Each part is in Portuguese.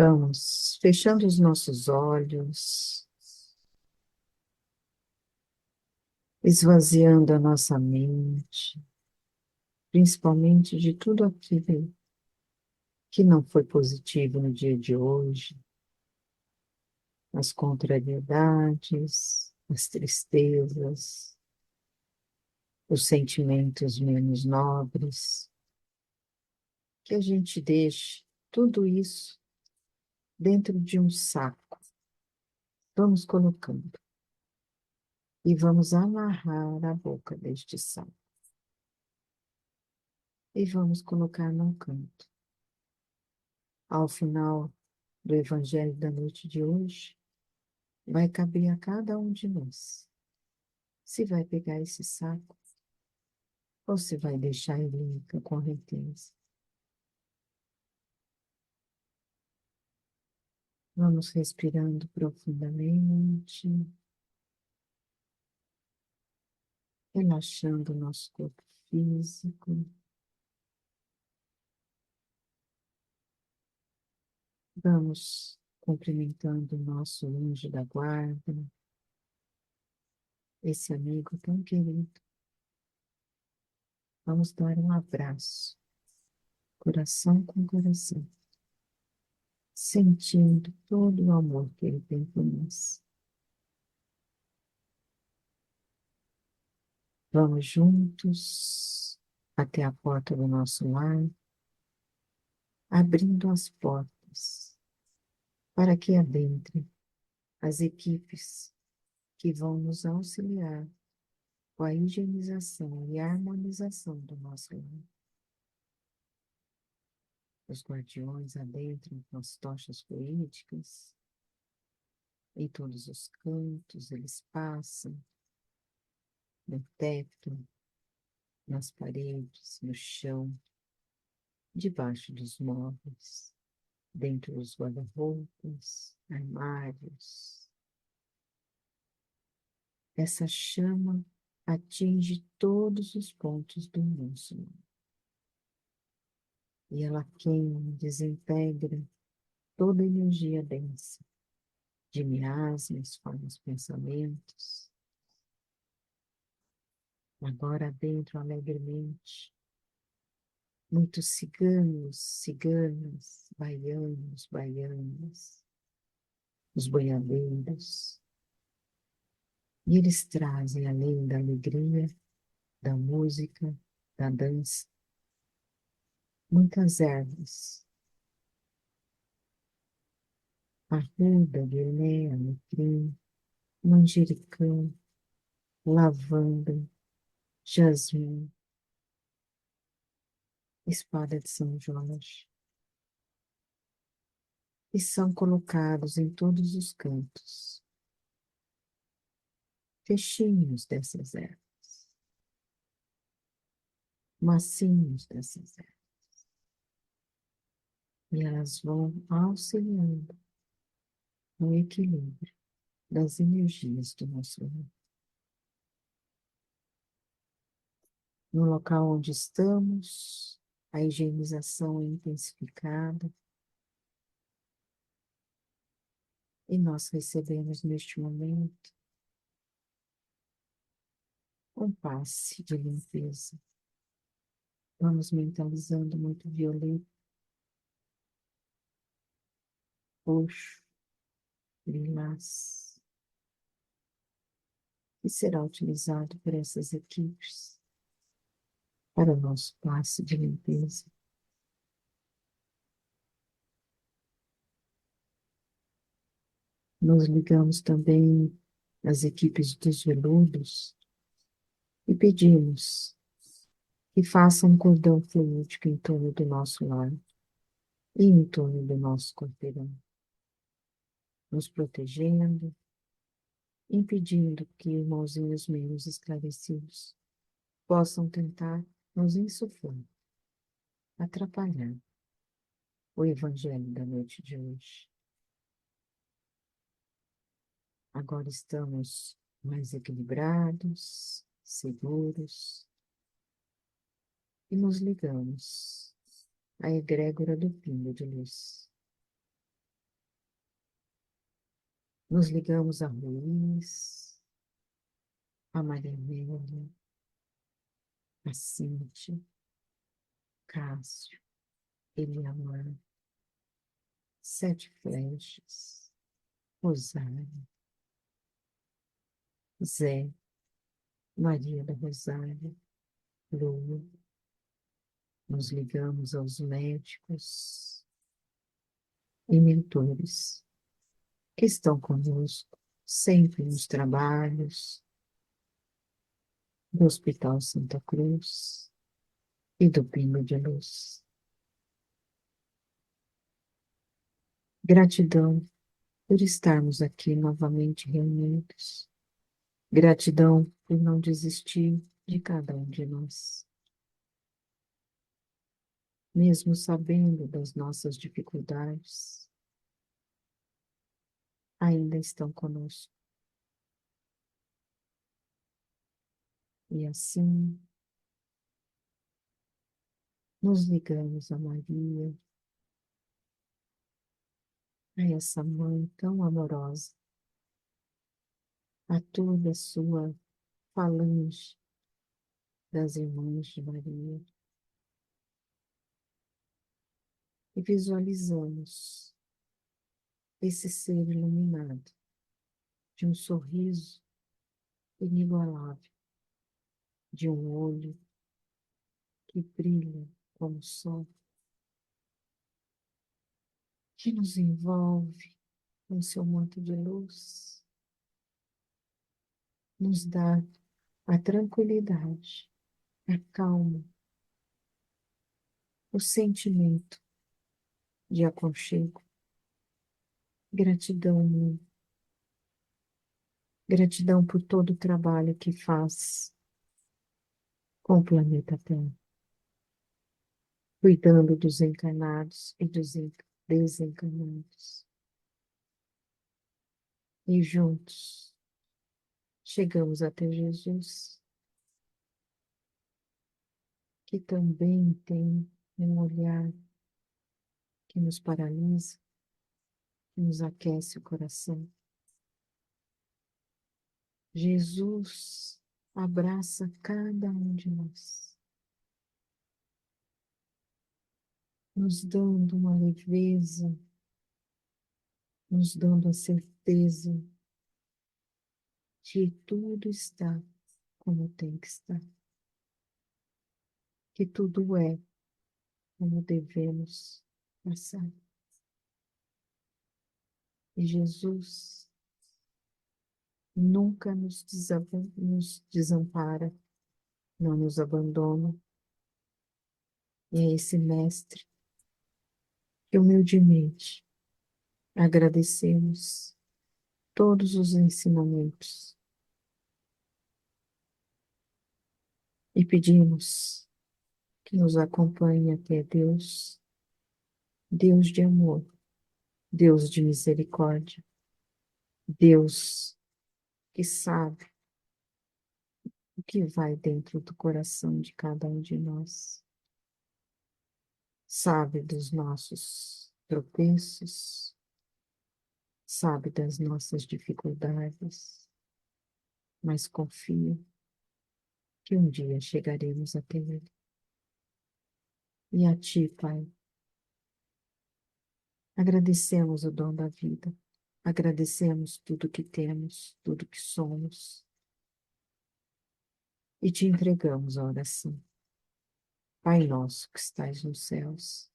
Vamos fechando os nossos olhos, esvaziando a nossa mente, principalmente de tudo aquilo que não foi positivo no dia de hoje, as contrariedades, as tristezas, os sentimentos menos nobres, que a gente deixe tudo isso dentro de um saco. Vamos colocando e vamos amarrar a boca deste saco e vamos colocar num canto. Ao final do Evangelho da noite de hoje, vai caber a cada um de nós se vai pegar esse saco ou se vai deixar ele com a correnteza. Vamos respirando profundamente, relaxando o nosso corpo físico. Vamos cumprimentando o nosso anjo da guarda, esse amigo tão querido. Vamos dar um abraço, coração com coração, sentindo todo o amor que ele tem por nós. Vamos juntos até a porta do nosso lar, abrindo as portas para que adentre as equipes que vão nos auxiliar com a higienização e a harmonização do nosso lar. Os guardiões adentram com as tochas fluídicas, em todos os cantos eles passam, no teto, nas paredes, no chão, debaixo dos móveis, dentro dos guarda-roupas, armários. Essa chama atinge todos os pontos do nosso lar. E ela queima, desintegra toda a energia densa de miasmas, formas, pensamentos. Agora dentro alegremente, muitos ciganos, ciganas, baianos, baianas, os boiadeiros. E eles trazem, além da alegria, da música, da dança, muitas ervas. Arruda, guiné, alecrim, manjericão, lavanda, jasmim, espada de São Jorge. E são colocados em todos os cantos, fechinhos dessas ervas, massinhos dessas ervas. E elas vão auxiliando no equilíbrio das energias do nosso lar. No local onde estamos, a higienização é intensificada e nós recebemos neste momento um passe de limpeza. Vamos mentalizando muito violeta, roxo, lilás, que será utilizado por essas equipes para o nosso passe de limpeza. Nós ligamos também às equipes dos veludos e pedimos que façam um cordão fluídico em torno do nosso lar e em torno do nosso quarteirão, nos protegendo, impedindo que irmãozinhos menos esclarecidos possam tentar nos insuflar, atrapalhar o evangelho da noite de hoje. Agora estamos mais equilibrados, seguros, e nos ligamos à egrégora do pingo de luz. Nos ligamos a Luiz, a Maria Amélia, a Cíntia, Cássio, Eliamar, Sete Flechas, Rosário, Zé, Maria da Rosária, Lua. Nos ligamos aos médicos e mentores que estão conosco sempre nos trabalhos do Hospital Santa Cruz e do Pingo de Luz. Gratidão por estarmos aqui novamente reunidos. Gratidão por não desistir de cada um de nós. Mesmo sabendo das nossas dificuldades, ainda estão conosco. E assim, nos ligamos a Maria, a essa mãe tão amorosa, a toda a sua falange das irmãs de Maria, e visualizamos esse ser iluminado de um sorriso inigualável, de um olho que brilha como o sol, que nos envolve com seu manto de luz, nos dá a tranquilidade, a calma, o sentimento de aconchego. Gratidão, mãe. Gratidão por todo o trabalho que faz com o planeta Terra, cuidando dos encarnados e dos desencarnados. E juntos chegamos até Jesus, que também tem um olhar que nos paralisa, que nos aquece o coração. Jesus abraça cada um de nós, nos dando uma leveza, nos dando a certeza que tudo está como tem que estar, que tudo é como devemos passar. E Jesus nunca nos desampara, não nos abandona. E é esse mestre que humildemente agradecemos todos os ensinamentos e pedimos que nos acompanhe até Deus, Deus de amor, Deus de misericórdia, Deus que sabe o que vai dentro do coração de cada um de nós, sabe dos nossos tropeços, sabe das nossas dificuldades, mas confia que um dia chegaremos até Ele. E a Ti, Pai, agradecemos o dom da vida, agradecemos tudo que temos, tudo que somos, e Te entregamos a oração. Pai nosso que estais nos céus,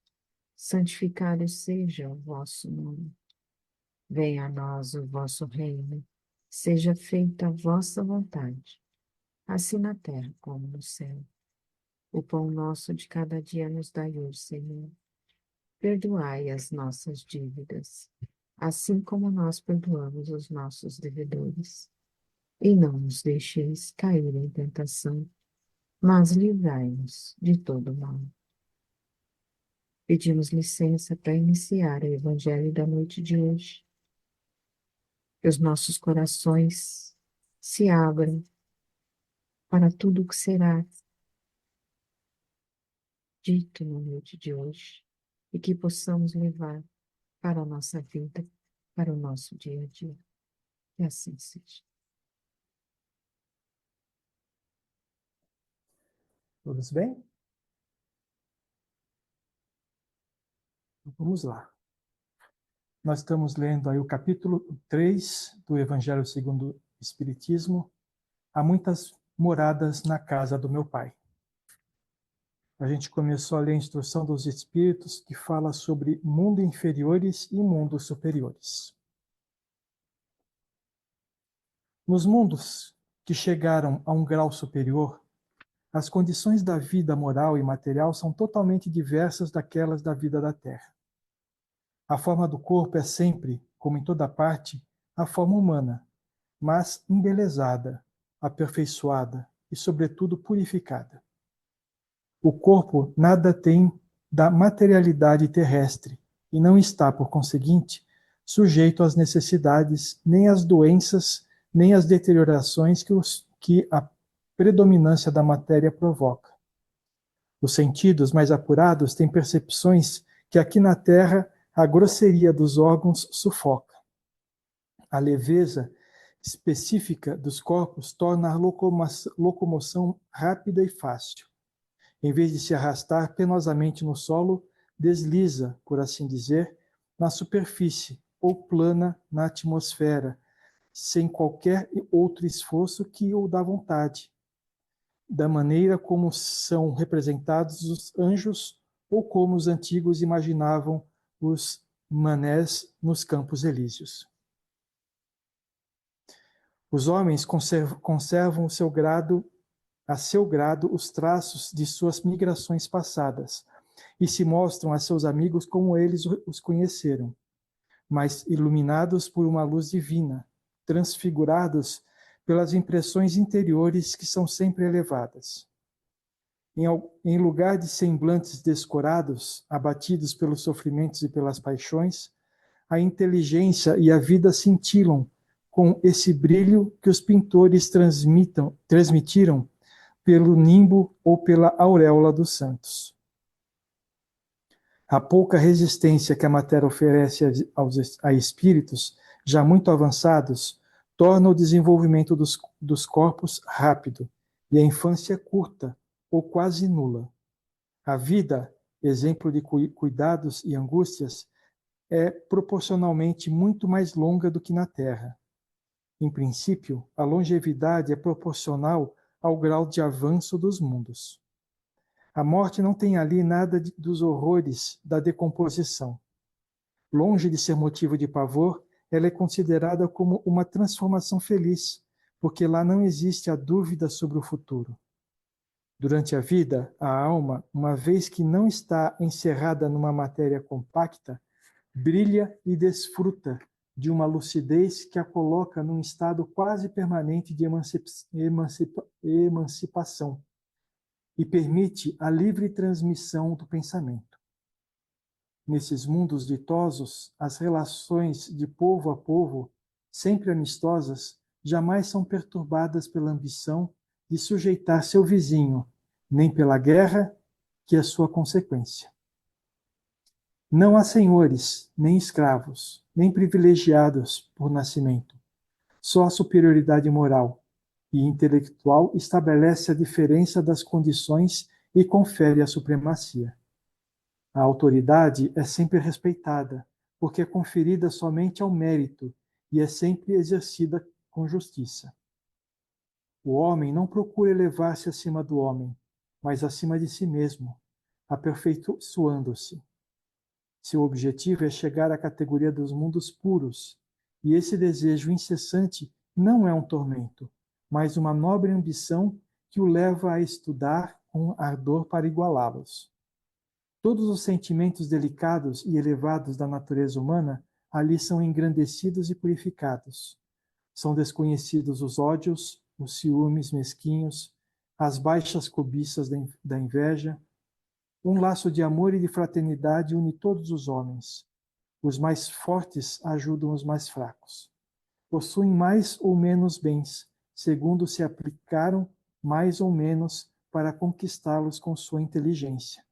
santificado seja o vosso nome. Venha a nós o vosso reino, seja feita a vossa vontade, assim na terra como no céu. O pão nosso de cada dia nos dai hoje, Senhor. Perdoai as nossas dívidas, assim como nós perdoamos os nossos devedores. E não nos deixeis cair em tentação, mas livrai-nos de todo mal. Pedimos licença para iniciar o Evangelho da noite de hoje. Que os nossos corações se abram para tudo o que será dito na noite de hoje e que possamos levar para a nossa vida, para o nosso dia a dia. Que assim seja. Todos bem? Vamos lá. Nós estamos lendo aí o capítulo 3 do Evangelho segundo o Espiritismo. Há muitas moradas na casa do meu Pai. A gente começou a ler a instrução dos Espíritos, que fala sobre mundo inferiores e mundos superiores. Nos mundos que chegaram a um grau superior, as condições da vida moral e material são totalmente diversas daquelas da vida da Terra. A forma do corpo é sempre, como em toda parte, a forma humana, mas embelezada, aperfeiçoada e, sobretudo, purificada. O corpo nada tem da materialidade terrestre e não está, por conseguinte, sujeito às necessidades, nem às doenças, nem às deteriorações que a predominância da matéria provoca. Os sentidos mais apurados têm percepções que aqui na Terra a grosseria dos órgãos sufoca. A leveza específica dos corpos torna a locomoção rápida e fácil. Em vez de se arrastar penosamente no solo, desliza, por assim dizer, na superfície ou plana na atmosfera, sem qualquer outro esforço que o da vontade, da maneira como são representados os anjos ou como os antigos imaginavam os manés nos campos elíseos. Os homens conservam a seu grado os traços de suas migrações passadas e se mostram a seus amigos como eles os conheceram, mas iluminados por uma luz divina, transfigurados pelas impressões interiores que são sempre elevadas. Em lugar de semblantes descorados, abatidos pelos sofrimentos e pelas paixões, a inteligência e a vida cintilam com esse brilho que os pintores transmitiram pelo nimbo ou pela auréola dos santos. A pouca resistência que a matéria oferece a espíritos já muito avançados torna o desenvolvimento dos corpos rápido e a infância curta ou quase nula. A vida, exemplo de cuidados e angústias, é proporcionalmente muito mais longa do que na Terra. Em princípio, a longevidade é proporcional ao grau de avanço dos mundos. A morte não tem ali nada dos horrores da decomposição. Longe de ser motivo de pavor, ela é considerada como uma transformação feliz, porque lá não existe a dúvida sobre o futuro. Durante a vida, a alma, uma vez que não está encerrada numa matéria compacta, brilha e desfruta de uma lucidez que a coloca num estado quase permanente de emancipação e permite a livre transmissão do pensamento. Nesses mundos ditosos, as relações de povo a povo, sempre amistosas, jamais são perturbadas pela ambição de sujeitar seu vizinho, nem pela guerra, que é sua consequência. Não há senhores, nem escravos, nem privilegiados por nascimento. Só a superioridade moral e intelectual estabelece a diferença das condições e confere a supremacia. A autoridade é sempre respeitada, porque é conferida somente ao mérito e é sempre exercida com justiça. O homem não procura elevar-se acima do homem, mas acima de si mesmo, aperfeiçoando-se. Seu objetivo é chegar à categoria dos mundos puros, e esse desejo incessante não é um tormento, mas uma nobre ambição que o leva a estudar com ardor para igualá-los. Todos os sentimentos delicados e elevados da natureza humana ali são engrandecidos e purificados. São desconhecidos os ódios, os ciúmes mesquinhos, as baixas cobiças da inveja. Um laço de amor e de fraternidade une todos os homens. Os mais fortes ajudam os mais fracos. Possuem mais ou menos bens, segundo se aplicaram mais ou menos para conquistá-los com sua inteligência.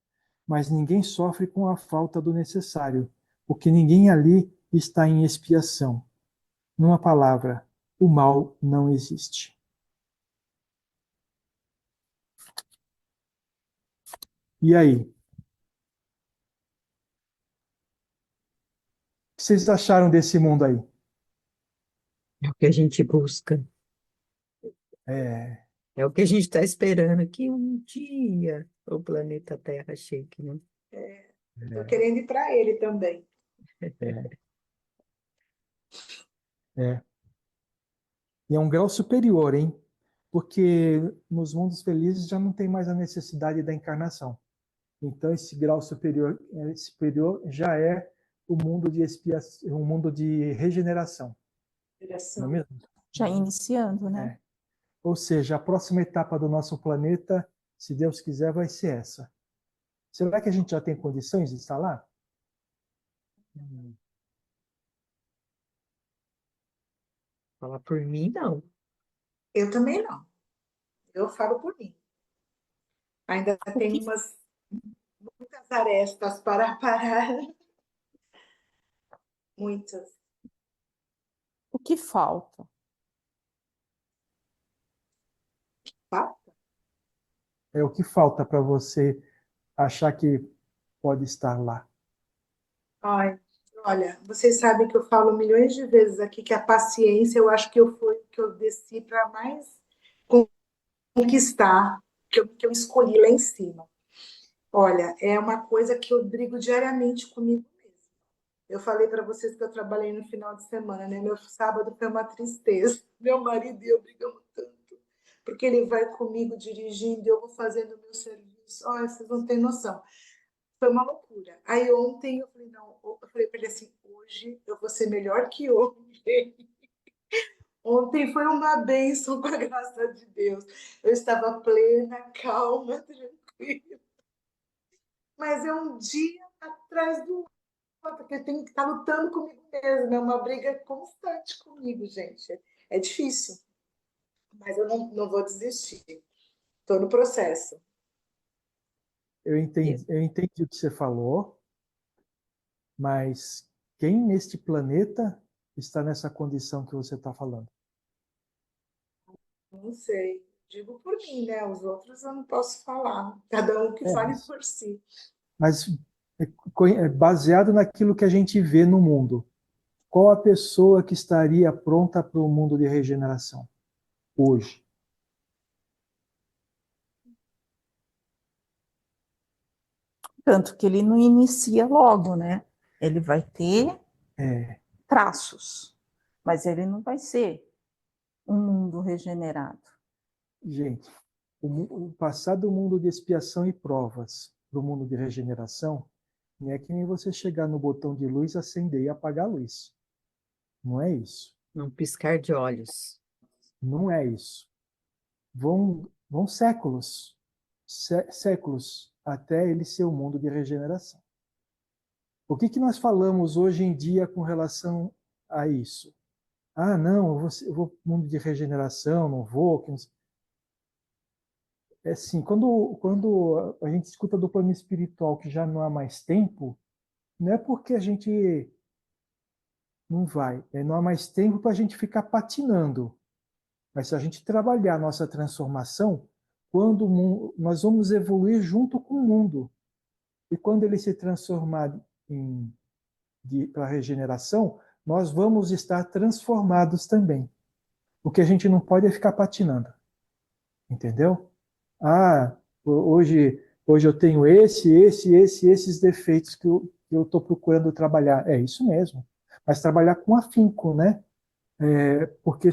Mas ninguém sofre com a falta do necessário, porque ninguém ali está em expiação. Numa palavra, o mal não existe. E aí? O que vocês acharam desse mundo aí? É o que a gente busca. É, É o que a gente está esperando que um dia o planeta Terra chegue, né? Estou querendo ir para ele também. é, é. E é um grau superior, hein? Porque nos mundos felizes já não tem mais a necessidade da encarnação. Então, esse grau superior já é o mundo de expiação, um mundo de regeneração, não é mesmo? Já iniciando, né? É. Ou seja, a próxima etapa do nosso planeta, se Deus quiser, vai ser essa. Será que a gente já tem condições de estar lá? Falar por mim, não. Eu também não. Eu falo por mim. Ainda O tem que, muitas arestas para parar. Muitas. o que falta? Tá? É o que falta para você achar que pode estar lá. Ai, olha, vocês sabem que eu falo milhões de vezes aqui que a paciência, eu acho que eu fui que eu desci para mais conquistar, que eu escolhi lá em cima. Olha, é uma coisa que eu brigo diariamente comigo mesmo. Eu falei para vocês que eu trabalhei no final de semana, né? Meu sábado foi uma tristeza. Meu marido e eu brigamos tanto, porque ele vai comigo dirigindo e eu vou fazendo o meu serviço. Olha, vocês não têm noção. Foi uma loucura. Aí ontem eu falei, não, eu falei para ele assim, hoje eu vou ser melhor que ontem. Ontem foi uma bênção com a graça de Deus. Eu estava plena, calma, tranquila. Mas é um dia atrás do outro, porque eu tenho que estar lutando comigo mesma. É uma briga constante comigo, gente. É difícil, mas eu não vou desistir. Estou no processo. Eu entendi o que você falou, mas quem neste planeta está nessa condição que você está falando? Não sei. Digo por mim, né? Os outros eu não posso falar. Cada um que É, fale por si. mas baseado naquilo que a gente vê no mundo, qual a pessoa que estaria pronta para o mundo de regeneração hoje? Tanto que ele não inicia logo, né? Ele vai ter É, traços, mas ele não vai ser um mundo regenerado. gente, o passar do mundo de expiação e provas para o mundo de regeneração não é que nem você chegar no botão de luz, acender e apagar a luz. Não é isso. Num piscar de olhos. Não é isso. Vão séculos, séculos, até ele ser o mundo de regeneração. O que nós falamos hoje em dia com relação a isso? Ah, não, eu vou para o mundo de regeneração, não vou. É assim, quando a gente escuta do plano espiritual que já não há mais tempo, não é porque a gente não vai, não há mais tempo para a gente ficar patinando. Mas se a gente trabalhar a nossa transformação, nós vamos evoluir junto com o mundo. E quando ele se transformar para a regeneração, nós vamos estar transformados também. O que a gente não pode é ficar patinando. Entendeu? Ah, hoje eu tenho esses defeitos que eu estou procurando trabalhar. É isso mesmo. Mas trabalhar com afinco, né? Porque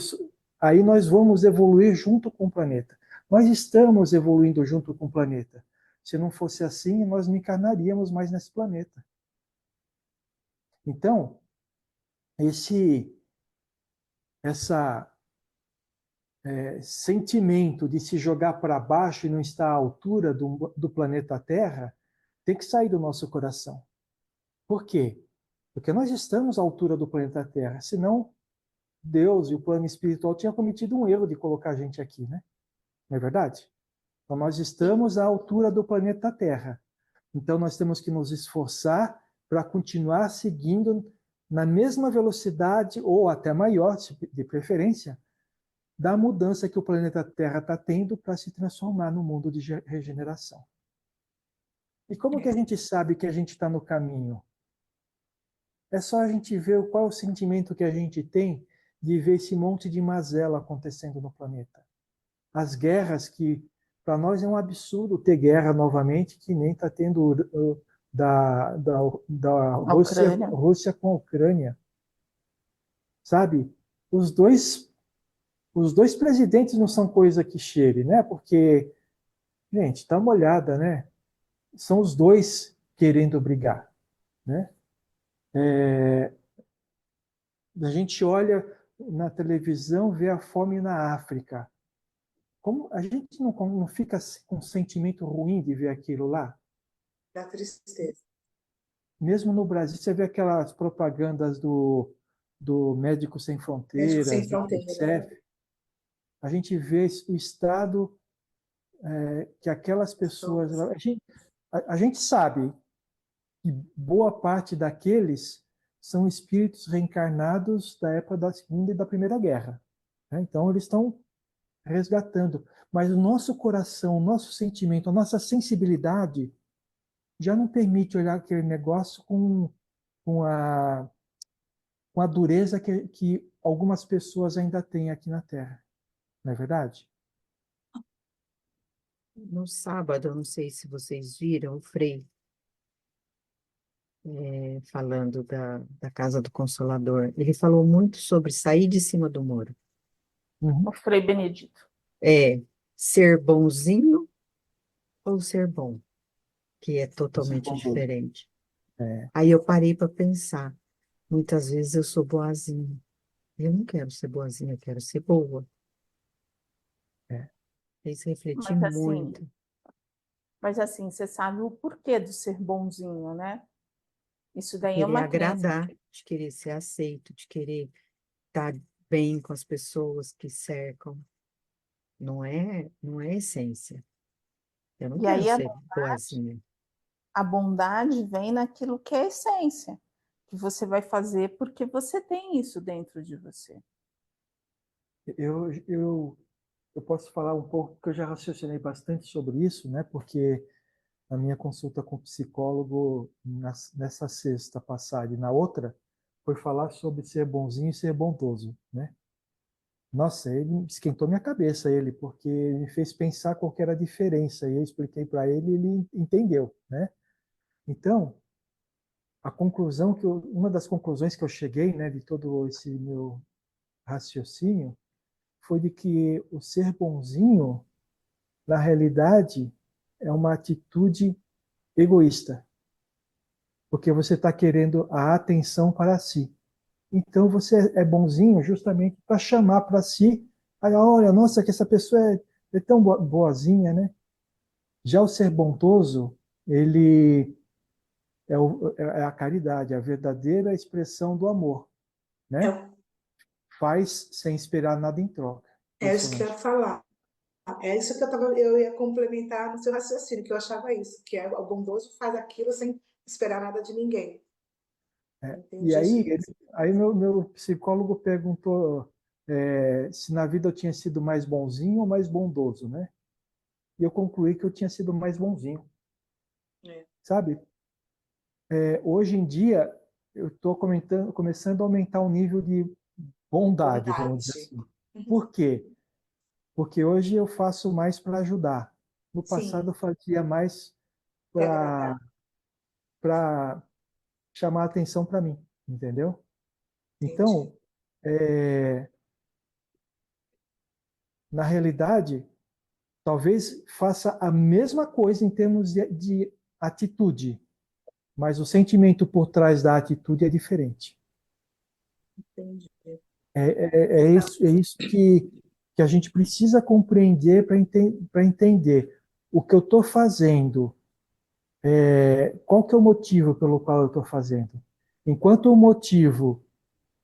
aí nós vamos evoluir junto com o planeta. Nós estamos evoluindo junto com o planeta. Se não fosse assim, nós não encarnaríamos mais nesse planeta. Então, esse essa sentimento de se jogar para baixo e não estar à altura do planeta Terra tem que sair do nosso coração. Por quê? Porque nós estamos à altura do planeta Terra, senão Deus e o plano espiritual tinham cometido um erro de colocar a gente aqui, né? Não é verdade? Então nós estamos à altura do planeta Terra. Então nós temos que nos esforçar para continuar seguindo na mesma velocidade, ou até maior, de preferência, da mudança que o planeta Terra está tendo para se transformar no mundo de regeneração. E como que a gente sabe que a gente está no caminho? É só a gente ver qual é o sentimento que a gente tem de ver esse monte de mazela acontecendo no planeta. As guerras que, para nós, é um absurdo ter guerra novamente, que nem está tendo da A Ucrânia. Rússia com a Ucrânia. Sabe? Os dois, os dois presidentes não são coisa que cheire, né? Porque, gente, dá uma olhada, né? São os dois querendo brigar, né? A gente olha na televisão, vê a fome na África. Como a gente não fica com um sentimento ruim de ver aquilo lá? Da tristeza. Mesmo no Brasil, você vê aquelas propagandas do Médicos Sem Médico Sem Fronteiras, do Fronteira. Unicef. A gente vê o estado que aquelas pessoas. A gente sabe que boa parte daqueles são espíritos reencarnados da época da Segunda e da Primeira Guerra, né? Então, eles estão resgatando. Mas o nosso coração, o nosso sentimento, a nossa sensibilidade já não permite olhar aquele negócio com a, com a dureza que algumas pessoas ainda têm aqui na Terra. Não é verdade? No sábado, eu não sei se vocês viram, o Frei falando da Casa do Consolador. Ele falou muito sobre sair de cima do muro. O Frei Benedito. É ser bonzinho ou ser bom, que é Isso é totalmente bondoso. diferente. É, Aí eu parei para pensar. Muitas vezes eu sou boazinha. Eu não quero ser boazinha, eu quero ser boa. é. Fez refletir Mas assim, muito. mas assim, você sabe o porquê do ser bonzinho, né? Isso daí é Querer uma crença. agradar, de querer ser aceito, de querer estar bem com as pessoas que cercam. Não é essência. Eu não E quero aí ser boazinha. a bondade vem naquilo que é essência, que você vai fazer porque você tem isso dentro de você. Eu posso falar um pouco, porque eu já raciocinei bastante sobre isso, né? Porque na minha consulta com o psicólogo, nessa sexta passada e na outra, foi falar sobre ser bonzinho e ser bondoso, né? Nossa, ele esquentou minha cabeça, ele, porque me fez pensar qual que era a diferença, e eu expliquei para ele e ele entendeu, né? Então, uma das conclusões que eu cheguei, né, de todo esse meu raciocínio, foi de que o ser bonzinho, na realidade, é uma atitude egoísta, porque você está querendo a atenção para si. Então você é bonzinho justamente para chamar para si, aí, olha, nossa, que essa pessoa é tão boazinha, né? Já o ser bondoso, ele é a caridade, a verdadeira expressão do amor, É, né? Faz sem esperar nada em troca. é Oi, isso que eu ia Solange. falar. É isso que eu ia complementar no seu raciocínio, que eu achava isso, que o bondoso faz aquilo sem esperar nada de ninguém. E Entendi aí, isso. aí meu psicólogo perguntou se na vida eu tinha sido mais bonzinho ou mais bondoso, né? E eu concluí que eu tinha sido mais bonzinho, É. sabe? Hoje em dia, eu estou começando a aumentar o nível de bondade, vamos dizer Bondade. assim. Uhum. Por quê? Porque hoje eu faço mais para ajudar. No passado, Sim, eu fazia mais para agradar. para chamar atenção para mim, entendeu? Entendi. Então, é, na realidade, talvez faça a mesma coisa em termos de atitude, mas o sentimento por trás da atitude é diferente. Entendi. É isso que a gente precisa compreender para entender o que eu estou fazendo, qual que é o motivo pelo qual eu estou fazendo. Enquanto o motivo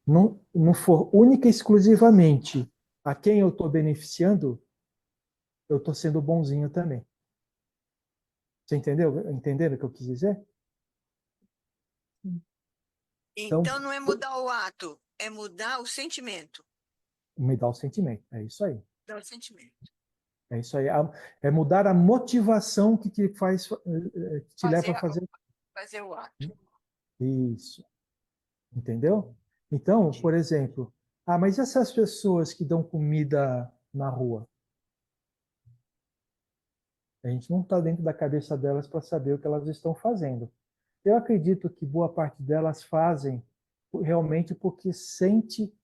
não for única e exclusivamente a quem eu estou beneficiando, eu estou sendo bonzinho também. Você entendeu? Entenderam o que eu quis dizer? Então, Então não é mudar o ato, é mudar o sentimento. mudar o sentimento, é isso aí. Mudar o sentimento. É isso aí. É mudar a motivação que te faz, que te leva a Fazer o ato. isso. Entendeu? Então, por exemplo, mas e essas pessoas que dão comida na rua? A gente não está dentro da cabeça delas para saber o que elas estão fazendo. Eu acredito que boa parte delas fazem realmente porque sente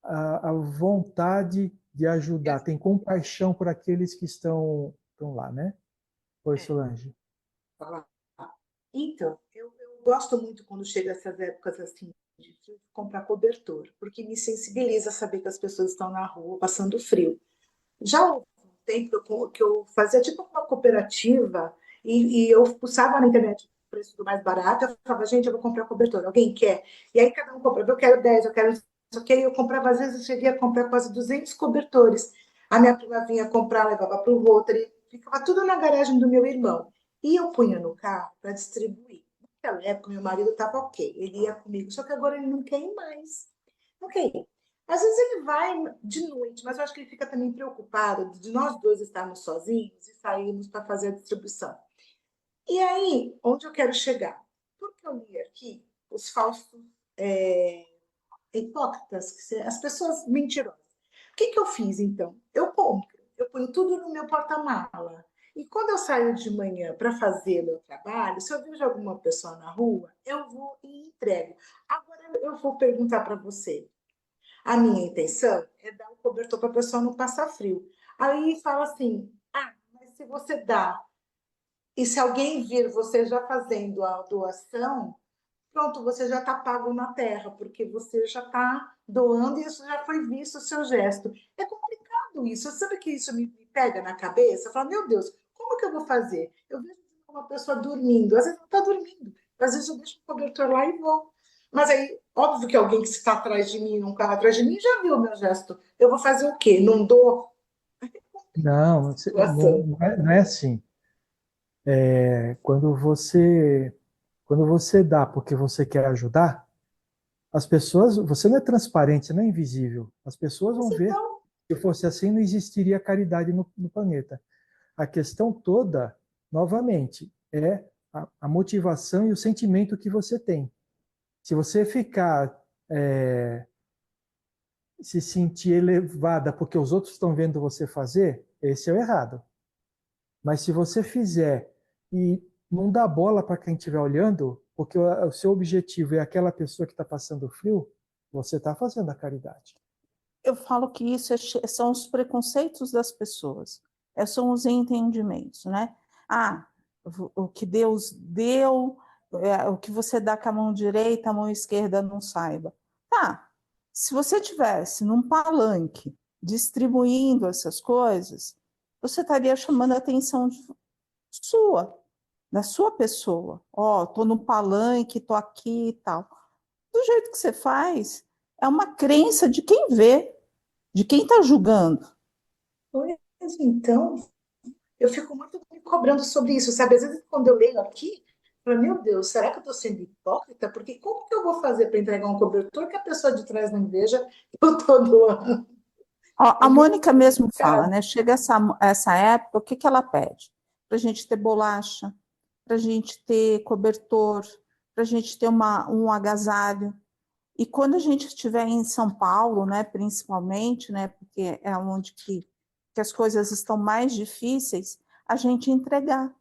a vontade de ajudar, tem compaixão por aqueles que estão lá, né? Oi, Solange. Então, eu gosto muito quando chega essas épocas assim de frio, de comprar cobertor, porque me sensibiliza saber que as pessoas estão na rua passando frio. Já houve um tempo que eu fazia tipo uma cooperativa e eu pulsava na internet o preço do mais barato, eu falava, gente, eu vou comprar cobertor, alguém quer? E aí cada um comprava, eu quero 10, eu quero isso, ok? Eu comprava, às vezes eu cheguei a comprar quase 200 cobertores. A minha prima vinha comprar, levava para o Rotary, ficava tudo na garagem do meu irmão. E eu punha no carro para distribuir. Naquela época, meu marido estava ok, ele ia comigo, só que agora ele não quer ir mais. Não quer ir. Às vezes ele vai de noite, mas eu acho que ele fica também preocupado de nós dois estarmos sozinhos e sairmos para fazer a distribuição. E aí, onde eu quero chegar? Porque eu li aqui os falsos hipócritas, as pessoas mentirosas. O que eu fiz então? Eu compro, eu ponho tudo no meu porta-mala. E quando eu saio de manhã para fazer meu trabalho, se eu vejo alguma pessoa na rua, eu vou e entrego. Agora eu vou perguntar para você. A minha intenção é dar um cobertor para a pessoa não passar frio. Aí fala assim: mas se você dá, e se alguém vir você já fazendo a doação, pronto, você já está pago na terra, porque você já está doando e isso já foi visto o seu gesto. É complicado isso. Sabe que isso me pega na cabeça? Eu falo, meu Deus, como que eu vou fazer? Eu vejo uma pessoa dormindo, às vezes não está dormindo, às vezes eu deixo o cobertor lá e vou. Mas aí, óbvio que alguém que está atrás de mim, num carro atrás de mim, já viu o meu gesto. Eu vou fazer o quê? Não dou Não, doação. não é assim. Quando você dá porque você quer ajudar, as pessoas, você não é transparente, você não é invisível. As pessoas Mas vão ver. então, Se fosse assim, não existiria caridade no planeta. A questão toda, novamente, é a motivação e o sentimento que você tem. Se você ficar se sentir elevada porque os outros estão vendo você fazer, esse é o errado. Mas se você fizer e não dá bola para quem estiver olhando, porque o seu objetivo é aquela pessoa que está passando frio, você está fazendo a caridade. Eu falo que isso são os preconceitos das pessoas, são os entendimentos, né? O que Deus deu, o que você dá com a mão direita, a mão esquerda não saiba. Tá, se você tivesse num palanque distribuindo essas coisas, você estaria chamando a atenção da sua pessoa. Tô no palanque, tô aqui e tal. Do jeito que você faz, é uma crença de quem vê, de quem está julgando. então, eu fico muito me cobrando sobre isso, sabe? Às vezes, quando eu leio aqui, eu falo, meu Deus, será que eu estou sendo hipócrita? Porque como que eu vou fazer para entregar um cobertor que a pessoa de trás não veja que eu estou doando? A Mônica mesmo fala, né? Chega essa época, o que ela pede? Para a gente ter bolacha, para a gente ter cobertor, para a gente ter um agasalho. E quando a gente estiver em São Paulo, né, principalmente, né, porque é onde que as coisas estão mais difíceis, a gente entregar.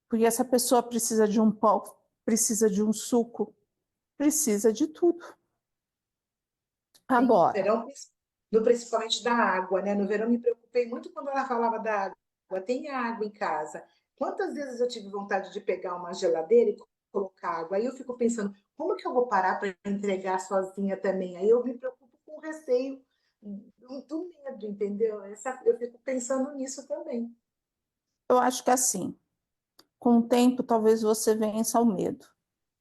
Porque essa pessoa precisa de um pão, precisa de um suco, precisa de tudo. Agora. No verão, principalmente da água, né? No verão me preocupei muito quando ela falava da água. Tem água em casa. Quantas vezes eu tive vontade de pegar uma geladeira e colocar água? Aí eu fico pensando, como que eu vou parar para entregar sozinha também? Aí eu me preocupo com o receio do medo, entendeu? Eu fico pensando nisso também. Eu acho que assim, com o tempo talvez você vença o medo,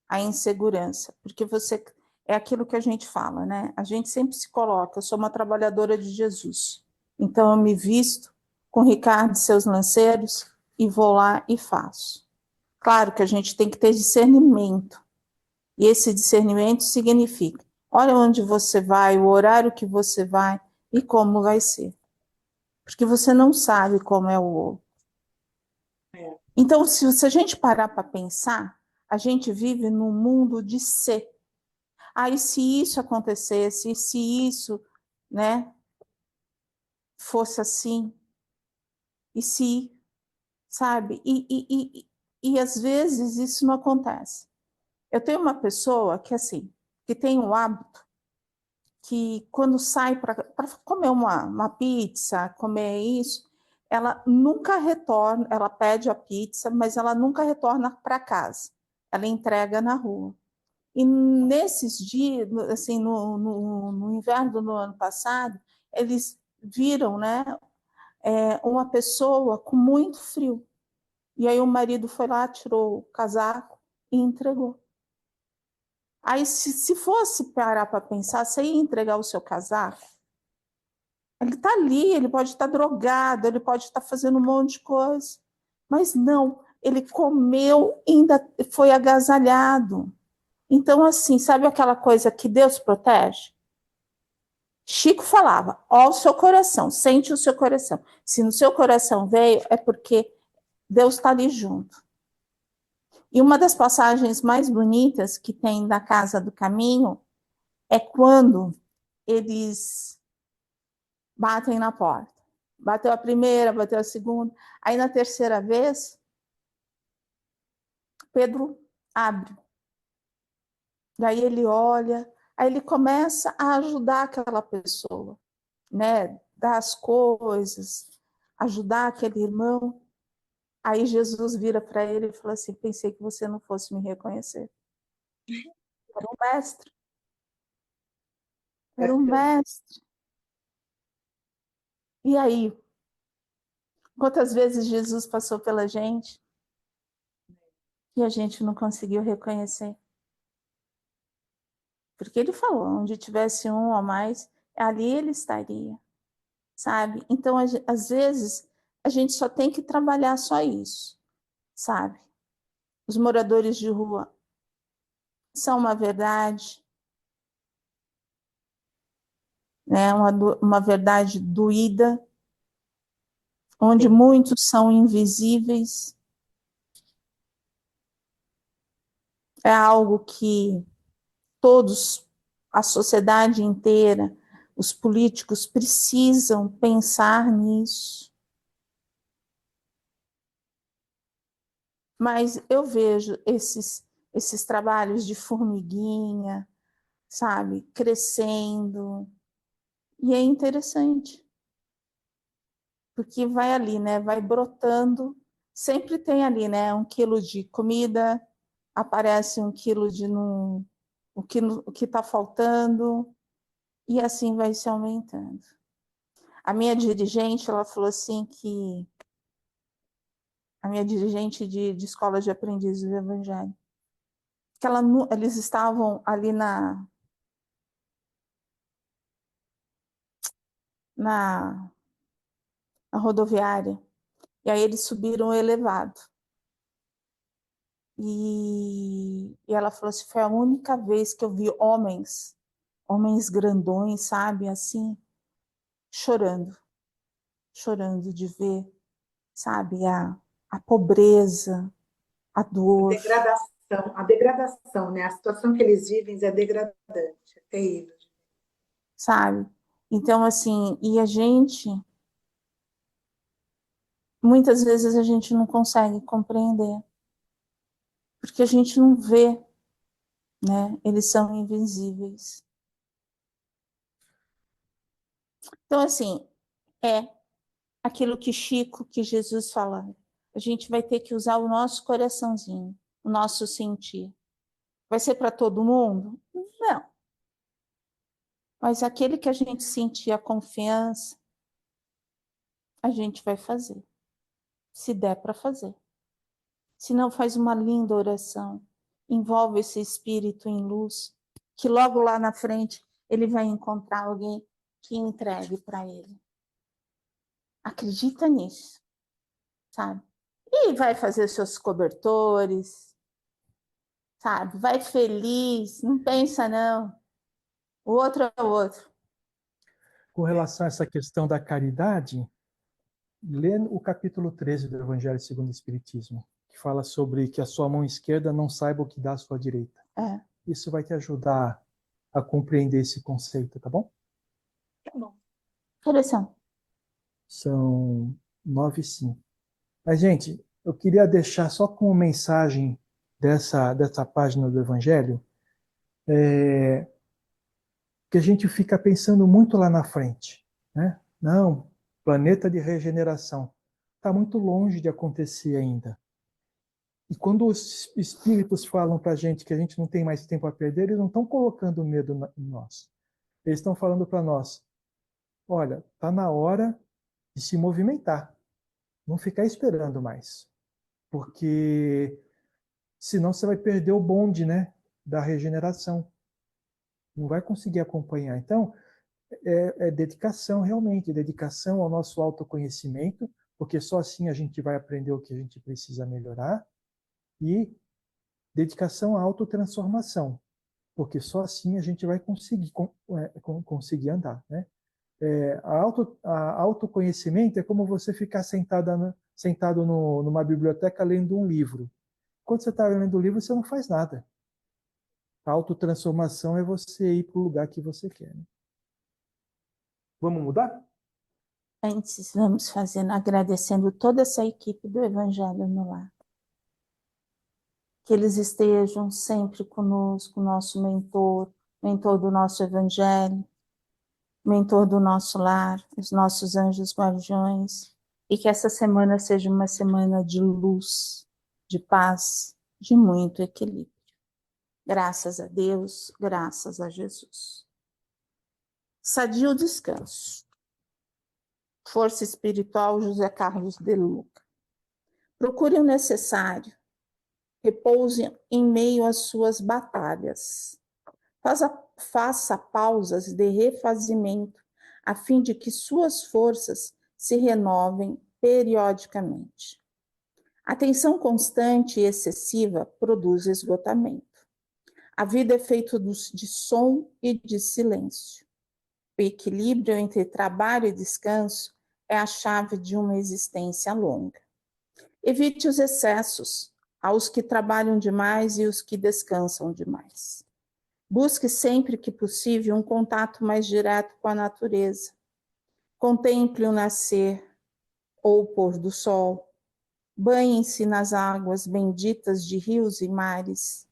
a insegurança, porque você é aquilo que a gente fala, né? A gente sempre se coloca, eu sou uma trabalhadora de Jesus. Então eu me visto com Ricardo e seus lanceiros e vou lá e faço. Claro que a gente tem que ter discernimento. E esse discernimento significa, olha onde você vai, o horário que você vai e como vai ser. Porque você não sabe como é o outro. Então, se a gente parar para pensar, a gente vive num mundo de ser. E se isso acontecesse, e se isso, né, fosse assim, e se, sabe? E às vezes isso não acontece. Eu tenho uma pessoa que, assim, que tem um hábito que quando sai para comer uma pizza, comer isso, ela nunca retorna, ela pede a pizza, mas ela nunca retorna para casa. Ela entrega na rua. E nesses dias, assim, no inverno do ano passado, eles viram, né, uma pessoa com muito frio. E aí o marido foi lá, tirou o casaco e entregou. Aí, se fosse parar para pensar, você ia entregar o seu casaco? Ele está ali, ele pode estar drogado, ele pode estar fazendo um monte de coisa. Mas não, ele comeu e ainda foi agasalhado. Então, assim, sabe aquela coisa que Deus protege? Chico falava, ó o seu coração, sente o seu coração. Se no seu coração veio, é porque Deus está ali junto. E uma das passagens mais bonitas que tem da Casa do Caminho é quando eles batem na porta. Bateu a primeira, bateu a segunda. Aí na terceira vez, Pedro abre. Daí ele olha, aí ele começa a ajudar aquela pessoa, né? Dar as coisas, ajudar aquele irmão. Aí Jesus vira para ele e fala assim: pensei que você não fosse me reconhecer. Era um mestre. Era um mestre. E aí, quantas vezes Jesus passou pela gente e a gente não conseguiu reconhecer? Porque ele falou, onde tivesse um ou mais, ali ele estaria, sabe? Então, às vezes, a gente só tem que trabalhar só isso, sabe? Os moradores de rua são uma verdade, né? Uma verdade doída, onde muitos são invisíveis. É algo que todos, a sociedade inteira, os políticos precisam pensar nisso. Mas eu vejo esses trabalhos de formiguinha, sabe, crescendo, e é interessante, porque vai ali, né, vai brotando, sempre tem ali, né, 1 quilo de comida, aparece 1 quilo de o que está faltando, e assim vai se aumentando. A minha dirigente, ela falou assim que a minha dirigente de escola de aprendizes do Evangelho, que eles estavam ali na rodoviária, e aí eles subiram o elevado. E ela falou assim, foi a única vez que eu vi homens grandões, sabe, assim, chorando de ver, sabe, a pobreza, a dor. A degradação, né? A situação que eles vivem é degradante, é terrível. Sabe? Então, assim, e a gente, muitas vezes a gente não consegue compreender, porque a gente não vê, né? Eles são invisíveis. Então, assim, é aquilo que Chico, que Jesus fala, a gente vai ter que usar o nosso coraçãozinho, o nosso sentir. Vai ser para todo mundo? Não. Mas aquele que a gente sentir a confiança, a gente vai fazer. Se der para fazer. Se não, faz uma linda oração. Envolve esse espírito em luz, que logo lá na frente ele vai encontrar alguém que entregue para ele. Acredita nisso, sabe? E vai fazer seus cobertores, sabe? Vai feliz, não pensa não. O outro é o outro. Com relação a essa questão da caridade, lê o capítulo 13 do Evangelho segundo o Espiritismo, que fala sobre que a sua mão esquerda não saiba o que dá a sua direita. É. Isso vai te ajudar a compreender esse conceito, tá bom? Tá bom. Interessante. São 9h05. Mas, gente, eu queria deixar só como mensagem dessa página do Evangelho, que a gente fica pensando muito lá na frente, né? Não, planeta de regeneração. Está muito longe de acontecer ainda. E quando os espíritos falam para a gente que a gente não tem mais tempo a perder, eles não estão colocando medo em nós. Eles estão falando para nós, olha, está na hora de se movimentar, não ficar esperando mais. Porque senão você vai perder o bonde, né, da regeneração. Não vai conseguir acompanhar. Então, é dedicação realmente, dedicação ao nosso autoconhecimento, porque só assim a gente vai aprender o que a gente precisa melhorar, e dedicação à autotransformação, porque só assim a gente vai conseguir andar, né? Autoconhecimento é como você ficar sentado numa biblioteca lendo um livro. Quando você está lendo o livro, você não faz nada. A autotransformação é você ir para o lugar que você quer. Né? Vamos mudar? Antes, vamos fazendo, agradecendo toda essa equipe do Evangelho no Lar. Que eles estejam sempre conosco, nosso mentor do nosso Evangelho, mentor do nosso lar, os nossos anjos guardiões, e que essa semana seja uma semana de luz, de paz, de muito equilíbrio. Graças a Deus, graças a Jesus. Sadio descanso. Força espiritual, José Carlos de Luca. Procure o necessário. Repouse em meio às suas batalhas. Faça pausas de refazimento, a fim de que suas forças se renovem periodicamente. A tensão constante e excessiva produz esgotamento. A vida é feita de som e de silêncio. O equilíbrio entre trabalho e descanso é a chave de uma existência longa. Evite os excessos, aos que trabalham demais e os que descansam demais. Busque sempre que possível um contato mais direto com a natureza. Contemple o nascer ou o pôr do sol. Banhe-se nas águas benditas de rios e mares.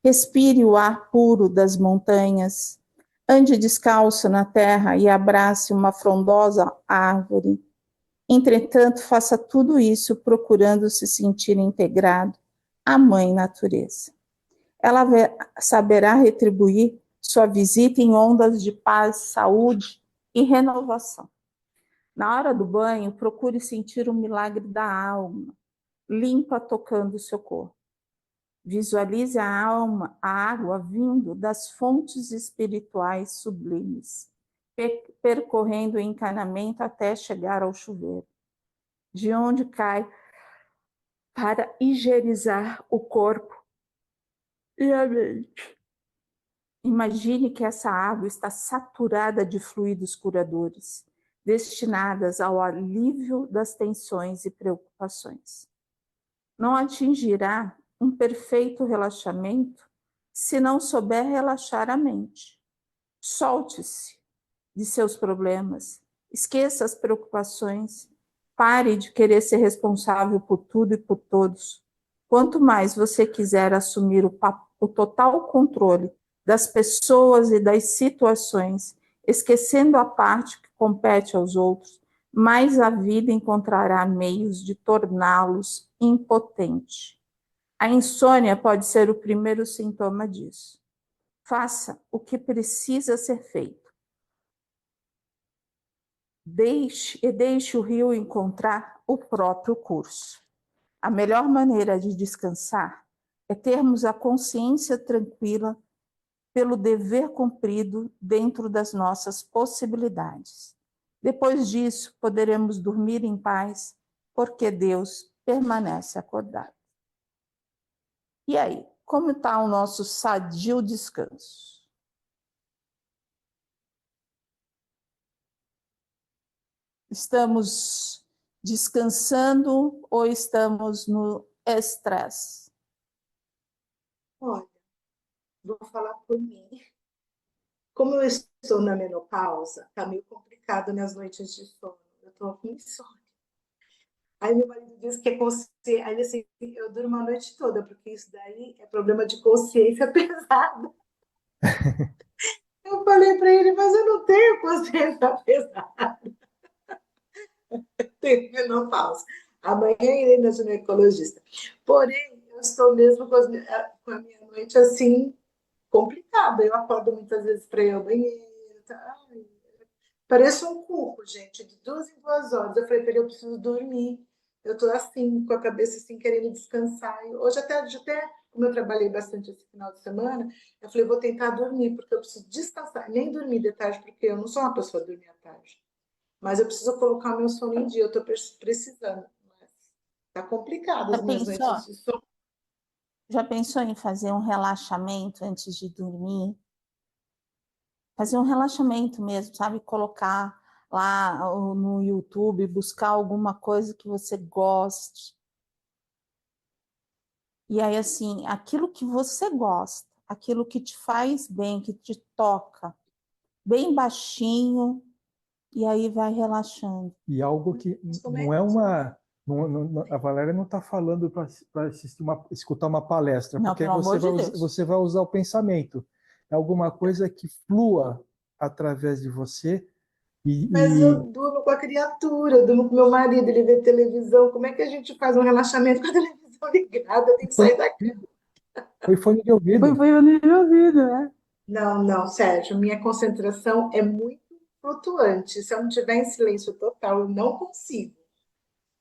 Respire o ar puro das montanhas. Ande descalço na terra e abrace uma frondosa árvore. Entretanto, faça tudo isso procurando se sentir integrado à Mãe Natureza. Ela saberá retribuir sua visita em ondas de paz, saúde e renovação. Na hora do banho, procure sentir o milagre da alma, limpa tocando o seu corpo. Visualize a água vindo das fontes espirituais sublimes, percorrendo o encanamento até chegar ao chuveiro, de onde cai para higienizar o corpo e a mente. Imagine que essa água está saturada de fluidos curadores, destinadas ao alívio das tensões e preocupações. Não atingirá um perfeito relaxamento se não souber relaxar a mente. Solte-se de seus problemas, esqueça as preocupações, pare de querer ser responsável por tudo e por todos. Quanto mais você quiser assumir o total controle das pessoas e das situações, esquecendo a parte que compete aos outros, mais a vida encontrará meios de torná-los impotentes. A insônia pode ser o primeiro sintoma disso. Faça o que precisa ser feito. Deixe o rio encontrar o próprio curso. A melhor maneira de descansar é termos a consciência tranquila pelo dever cumprido dentro das nossas possibilidades. Depois disso, poderemos dormir em paz, porque Deus permanece acordado. E aí, como está o nosso sadio descanso? Estamos descansando ou estamos no estresse? Olha, vou falar por mim. Como eu estou na menopausa, tá meio complicado nas noites de sono. Eu tô com insônia. Aí meu marido diz que é consciência. Aí assim, eu durmo a noite toda, porque isso daí é problema de consciência pesada. Eu falei para ele, mas eu não tenho consciência pesada. Tenho menopausa. Amanhã irei na ginecologista. Porém, eu estou mesmo com a minha noite assim complicada. Eu acordo muitas vezes para ir ao banheiro. Tá? Ai, pareço um cuco, gente, de 2 em 2 horas. Eu falei para ele, eu preciso dormir. Eu estou assim, com a cabeça assim, querendo descansar. E hoje até, como eu trabalhei bastante esse final de semana, eu falei, vou tentar dormir, porque eu preciso descansar. Nem dormir de tarde, porque eu não sou uma pessoa de dormir à tarde. Mas eu preciso colocar meu sono em dia, eu estou precisando. Mas tá complicado Já as minhas pensou? noites de sono. Já pensou em fazer um relaxamento antes de dormir? Fazer um relaxamento mesmo, sabe? Colocar lá no YouTube, buscar alguma coisa que você goste. E aí, assim, aquilo que você gosta, aquilo que te faz bem, que te toca, bem baixinho, e aí vai relaxando. E algo que não é uma. A Valéria não está falando para escutar uma palestra, Não, porque pelo amor de Deus. você vai usar o pensamento. É alguma coisa que flua através de você. Mas eu durmo com a criatura, eu durmo com meu marido, ele vê televisão. Como é que a gente faz um relaxamento com a televisão ligada? Eu tenho que sair daqui. Foi fone de ouvido. Foi o nível ouvido, né? Não, não, Sérgio, minha concentração é muito flutuante. Se eu não estiver em silêncio total, eu não consigo.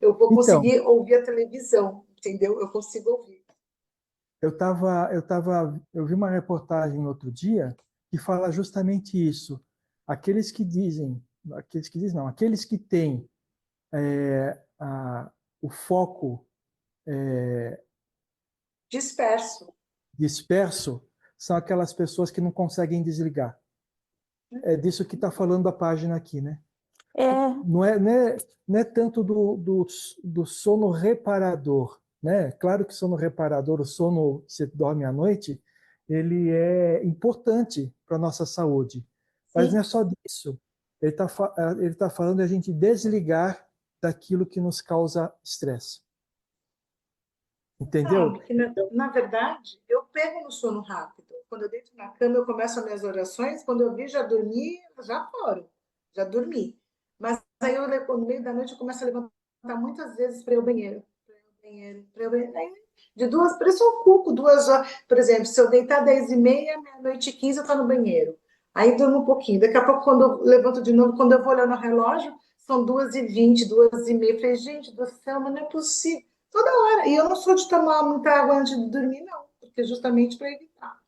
Eu vou Então, conseguir ouvir a televisão, entendeu? Eu consigo ouvir. eu vi uma reportagem outro dia que fala justamente isso. Aqueles que têm o foco Disperso. disperso são aquelas pessoas que não conseguem desligar. É disso que está falando a página aqui, né? É, Não é tanto do sono reparador, né? Claro que sono reparador, o sono que você dorme à noite, ele é importante para a nossa saúde. Mas não Sim. é só disso. Ele tá falando de a gente desligar daquilo que nos causa estresse. Entendeu? Sabe que, na verdade, eu pego no sono rápido. Quando eu deito na cama, eu começo as minhas orações. Quando eu vi, já dormi, já foram. Já dormi. Mas aí, no meio da noite, eu começo a levantar muitas vezes para ir ao banheiro. Para ir ao banheiro, para ir ao banheiro. Aí, de duas, parece um cuco, 2 horas. Por exemplo, se eu deitar 10h30, meia-noite e 15, eu estou no banheiro. Aí durmo um pouquinho. Daqui a pouco, quando eu levanto de novo, quando eu vou olhar no relógio, são 2h20, 2h30. Falei, gente do céu, mas não é possível. Toda hora. E eu não sou de tomar muita água antes de dormir, não. Porque justamente para evitar.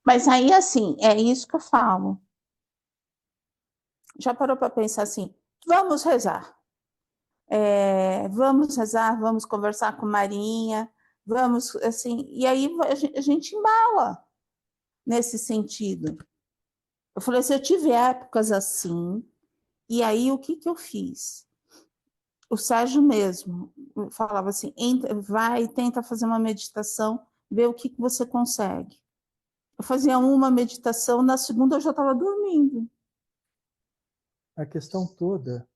mas aí, assim, é isso que eu falo. Já parou para pensar assim, vamos rezar. Vamos rezar, vamos conversar com Marinha, vamos, assim, e aí a gente embala nesse sentido. Eu falei assim, eu tive épocas assim, e aí o que eu fiz? O Sérgio mesmo falava assim, vai, tenta fazer uma meditação, vê o que você consegue. Eu fazia uma meditação, na segunda eu já estava dormindo. A questão toda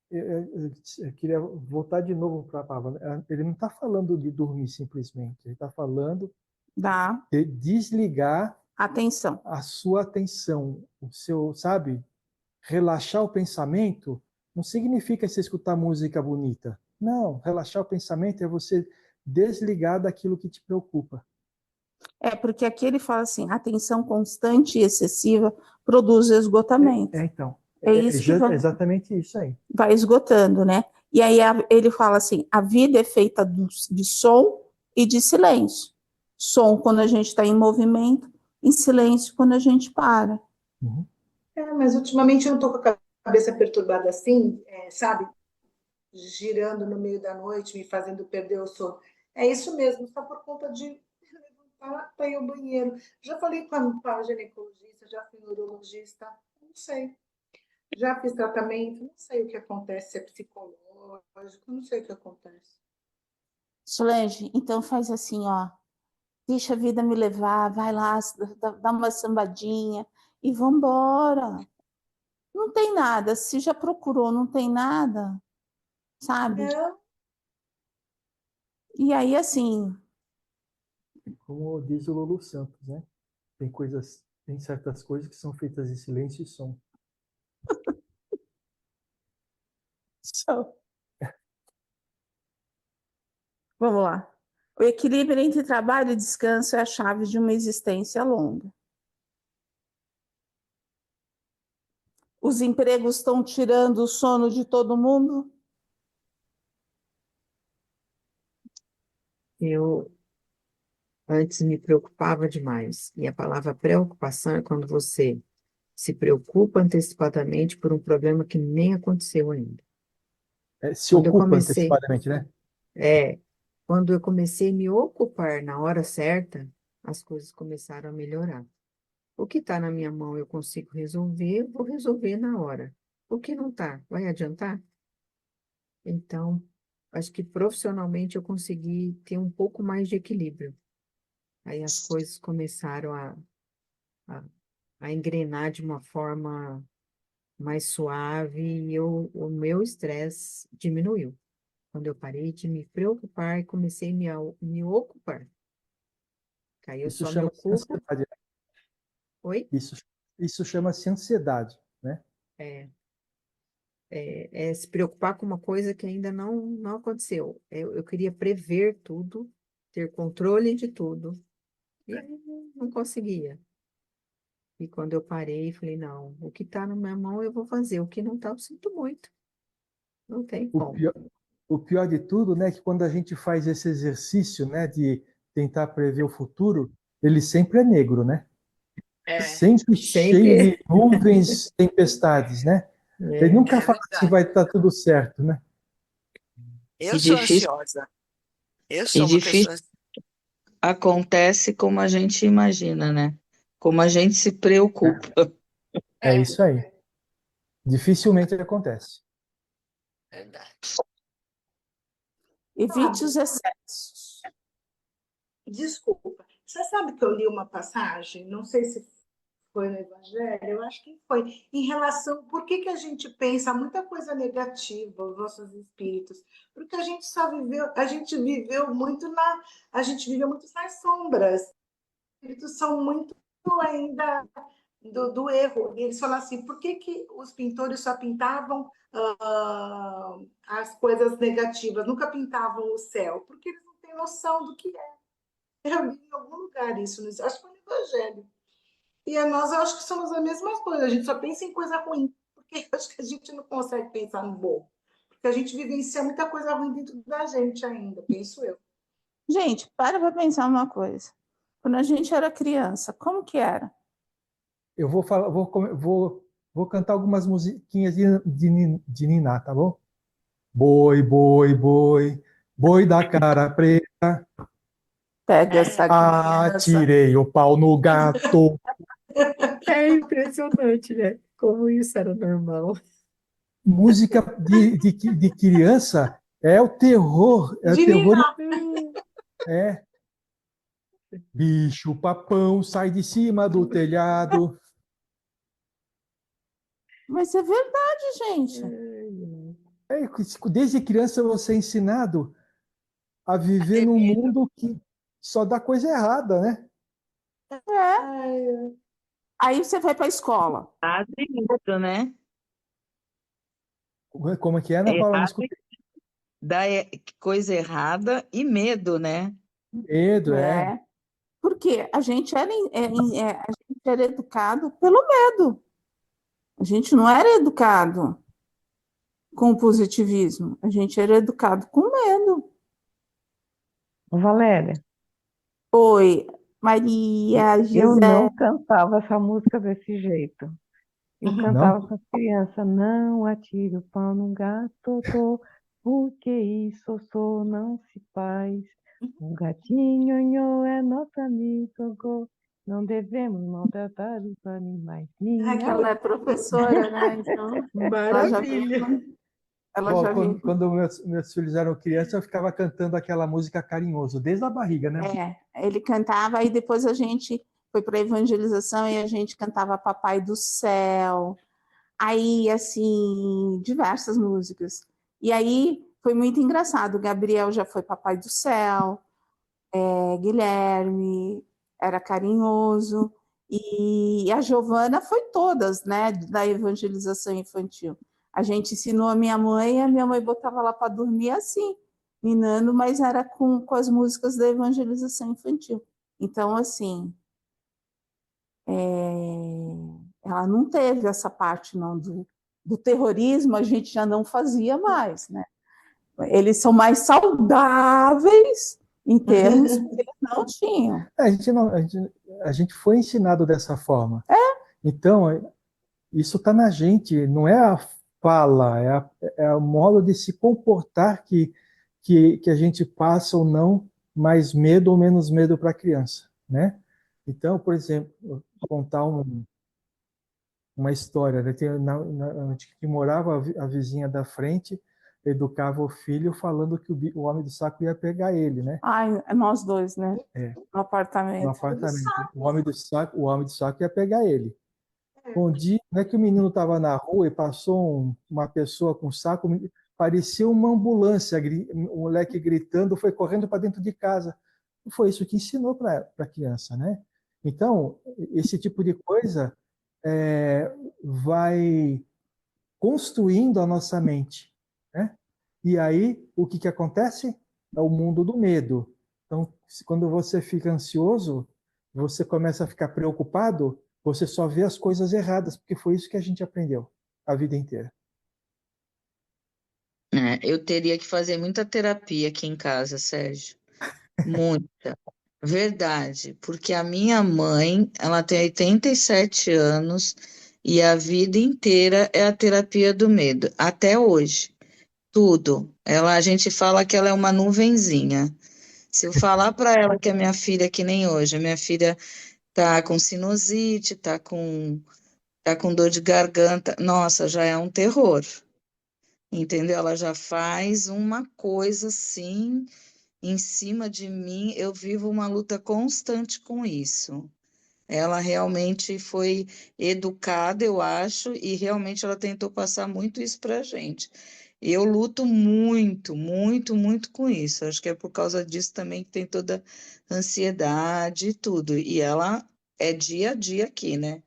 eu queria voltar de novo para a palavra. Ele não está falando de dormir simplesmente, ele está falando Dá de desligar atenção. a sua atenção, o seu, sabe, relaxar o pensamento não significa você escutar música bonita. Não, relaxar o pensamento é você desligar daquilo que te preocupa. Porque aqui ele fala assim, atenção constante e excessiva produz esgotamento. Então, É isso que vai, exatamente isso aí. vai esgotando, né? E aí ele fala assim, a vida é feita de som e de silêncio. Som quando a gente está em movimento, em silêncio quando a gente para. Uhum. Mas ultimamente eu não estou com a cabeça perturbada assim, sabe? girando no meio da noite, me fazendo perder o sono. É isso mesmo, só por conta de levantar para ir ao banheiro. Já falei com a ginecologista, já fui no urologista, não sei. Já fiz tratamento, não sei o que acontece, se é psicológico, não sei o que acontece. Solange, então faz assim, ó. Deixa a vida me levar, vai lá, dá uma sambadinha e vambora. Não tem nada. Se já procurou, não tem nada, sabe? Não, E aí, assim, Como diz o Lulu Santos, né? Tem certas coisas que são feitas em silêncio e som. vamos lá. O equilíbrio entre trabalho e descanso é a chave de uma existência longa. Os empregos estão tirando o sono de todo mundo? Eu antes me preocupava demais. E a palavra preocupação é quando você se preocupa antecipadamente por um problema que nem aconteceu ainda. Se Quando eu ocupa comecei, antecipadamente, né? é, quando eu comecei a me ocupar na hora certa, as coisas começaram a melhorar. O que está na minha mão eu consigo resolver, eu vou resolver na hora. O que não está, vai adiantar? Então, acho que profissionalmente eu consegui ter um pouco mais de equilíbrio. Aí as coisas começaram a, a engrenar de uma forma mais suave e o meu estresse diminuiu. Quando eu parei de me preocupar e comecei me ocupar. Aí eu Isso só me chama-se ocupo. ansiedade. Oi? Isso chama-se ansiedade, né? É, é se preocupar com uma coisa que ainda não aconteceu. Eu queria prever tudo, ter controle de tudo, e não conseguia. E quando eu parei, falei, não, o que está na minha mão eu vou fazer, o que não está eu sinto muito, não tem O como. pior, o pior de tudo, né, é que quando a gente faz esse exercício, né, de tentar prever o futuro, ele sempre é negro, né? é, Sempre cheio Sempre de nuvens, tempestades, né? Ele é, nunca É fala que verdade. vai estar tudo certo, né? Eu E sou difícil, ansiosa. Eu e sou uma difícil pessoa ansiosa. acontece como a gente imagina, né? Como a gente se preocupa. É isso aí. Dificilmente acontece. Verdade. Evite sabe? os excessos. Desculpa. Você sabe que eu li uma passagem, não sei se foi no Evangelho, eu acho que foi, em relação, por que que a gente pensa muita coisa negativa, os nossos espíritos? Porque a gente só viveu, a gente viveu muito nas sombras. Os espíritos são muito ainda do erro. E eles falam assim, por que que os pintores só pintavam as coisas negativas, nunca pintavam o céu? Porque eles não têm noção do que é. Eu li em algum lugar isso, acho que foi no Evangelho. E a nós, eu acho que somos a mesma coisa, a gente só pensa em coisa ruim, porque eu acho que a gente não consegue pensar no bom, porque a gente vivencia muita coisa ruim dentro da gente ainda, penso eu. Gente, para pensar uma coisa. Quando a gente era criança, como que era? Eu vou falar, vou cantar algumas musiquinhas de Niná, tá bom? Boi, boi, boi, boi da cara preta, Pega essa criança. atirei o pau no gato. é impressionante, né? Como isso era normal. Música de criança é o De terror, Niná. é. Bicho papão sai de cima do telhado. Mas é verdade, gente. É, desde criança você é ensinado a A viver ter num medo. mundo que só dá coisa errada, né? É. Ai, Aí você vai para a escola. Errado e medo, né? Como é que é, Ana Paula? Não Errado, escutei. coisa errada e medo, né? Medo, é. É. Porque a gente era educado pelo medo. A gente não era educado com o positivismo. A gente era educado com medo. Ô, Valéria, Oi, Maria eu José. não cantava essa música desse jeito. Eu Não? cantava com as crianças, não atire o pau no gato, tô, porque isso só não se faz. Um gatinho nhô, é nosso amigo, go. Não devemos maltratar os animais. Ai, que Ela é professora, né? Então, ela já veio, maravilha. ela Bom, já veio. quando meus filhos eram crianças, eu ficava cantando aquela música Carinhoso, desde a barriga, né? Ele cantava, aí depois a gente foi para a evangelização e a gente cantava Papai do Céu, aí, assim, diversas músicas. E aí foi muito engraçado, o Gabriel já foi Papai do Céu, Guilherme era carinhoso, e a Giovana foi todas, né, da evangelização infantil. A gente ensinou a minha mãe botava lá para dormir assim, minando, mas era com as músicas da evangelização infantil. Então, assim, ela não teve essa parte não do terrorismo, a gente já não fazia mais, né? Eles são mais saudáveis em termos que eles não tinham. A gente não, a gente foi ensinado dessa forma. Então, isso está na gente, não é a fala, é o modo de se comportar que a gente passa ou não mais medo ou menos medo para a criança, né? Então, por exemplo, vou contar uma história, né? Onde que morava a vizinha da frente, educava o filho falando que o homem do saco ia pegar ele, né? Ai, nós dois, né? É, No no apartamento. apartamento. O homem do saco ia pegar ele. Um dia, não é que o menino estava na rua e passou uma pessoa com um saco, parecia uma ambulância, o moleque gritando, foi correndo para dentro de casa. E foi isso que ensinou para a criança, né? Então, esse tipo de coisa vai construindo a nossa mente, né? E aí, o que que acontece? É o mundo do medo. Então, quando você fica ansioso, você começa a ficar preocupado, você só vê as coisas erradas, porque foi isso que a gente aprendeu a vida inteira. Eu teria que fazer muita terapia aqui em casa, Sérgio. Muita. Verdade, porque a minha mãe, ela tem 87 anos e a vida inteira é a terapia do medo, até hoje. Tudo. A gente fala que ela é uma nuvenzinha. Se eu falar para ela que a minha filha, é que nem hoje, a minha filha tá com sinusite, tá com dor de garganta, nossa, já é um terror. Entendeu? Ela já faz uma coisa assim em cima de mim, eu vivo uma luta constante com isso. Ela realmente foi educada, eu acho, e realmente ela tentou passar muito isso para a gente. Eu luto muito, muito, muito com isso. Acho que é por causa disso também que tem toda a ansiedade e tudo. E ela é dia a dia aqui, né?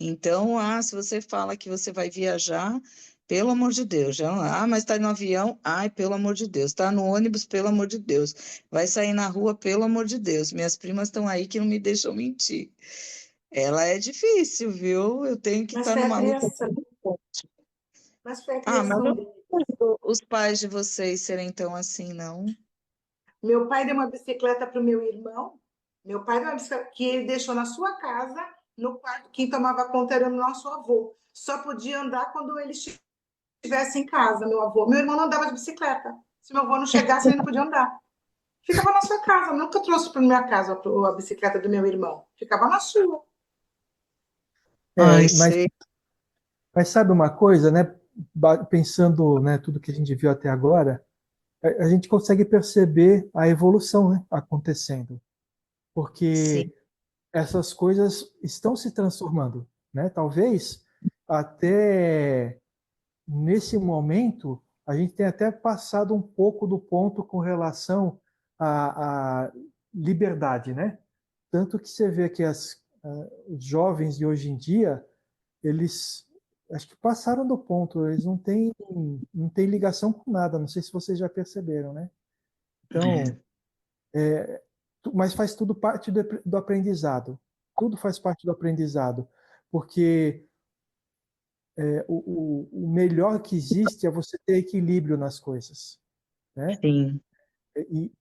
Então, se você fala que você vai viajar, pelo amor de Deus, mas está no avião, ai, pelo amor de Deus, está no ônibus, pelo amor de Deus, vai sair na rua, pelo amor de Deus, minhas primas estão aí que não me deixam mentir. Ela é difícil, viu? Eu tenho que Mas estar foi a numa luta. criação. Mas foi a Mas eu criação não dele. vejo os pais de vocês serem tão assim, não. Meu pai deu uma bicicleta para o meu irmão. Meu pai deu uma bicicleta que ele deixou na sua casa, no quarto. Quem tomava conta era o nosso avô. Só podia andar quando ele estivesse em casa, meu avô. Meu irmão não andava de bicicleta. Se meu avô não chegasse, ele não podia andar. Ficava na sua casa. Nunca trouxe para minha casa a bicicleta do meu irmão. Ficava na sua. Ai, Mas, sei. mas sabe uma coisa, né? Pensando, né, tudo que a gente viu até agora, a gente consegue perceber a evolução, né, acontecendo. Sim, Porque essas coisas estão se transformando, né? Talvez até nesse momento a gente tenha até passado um pouco do ponto com relação à liberdade, né? Tanto que você vê que os jovens de hoje em dia, eles acho que passaram do ponto, eles não têm ligação com nada, não sei se vocês já perceberam, né? Então, mas faz tudo parte do aprendizado. Tudo faz parte do aprendizado, porque o melhor que existe é você ter equilíbrio nas coisas, né? sim. E,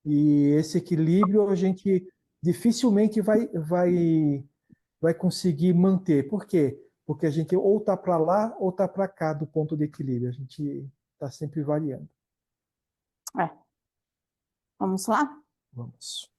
e esse equilíbrio a gente dificilmente vai conseguir manter. Por quê? Porque a gente ou está para lá ou está para cá do ponto de equilíbrio. A gente está sempre variando. É, vamos lá? Vamos.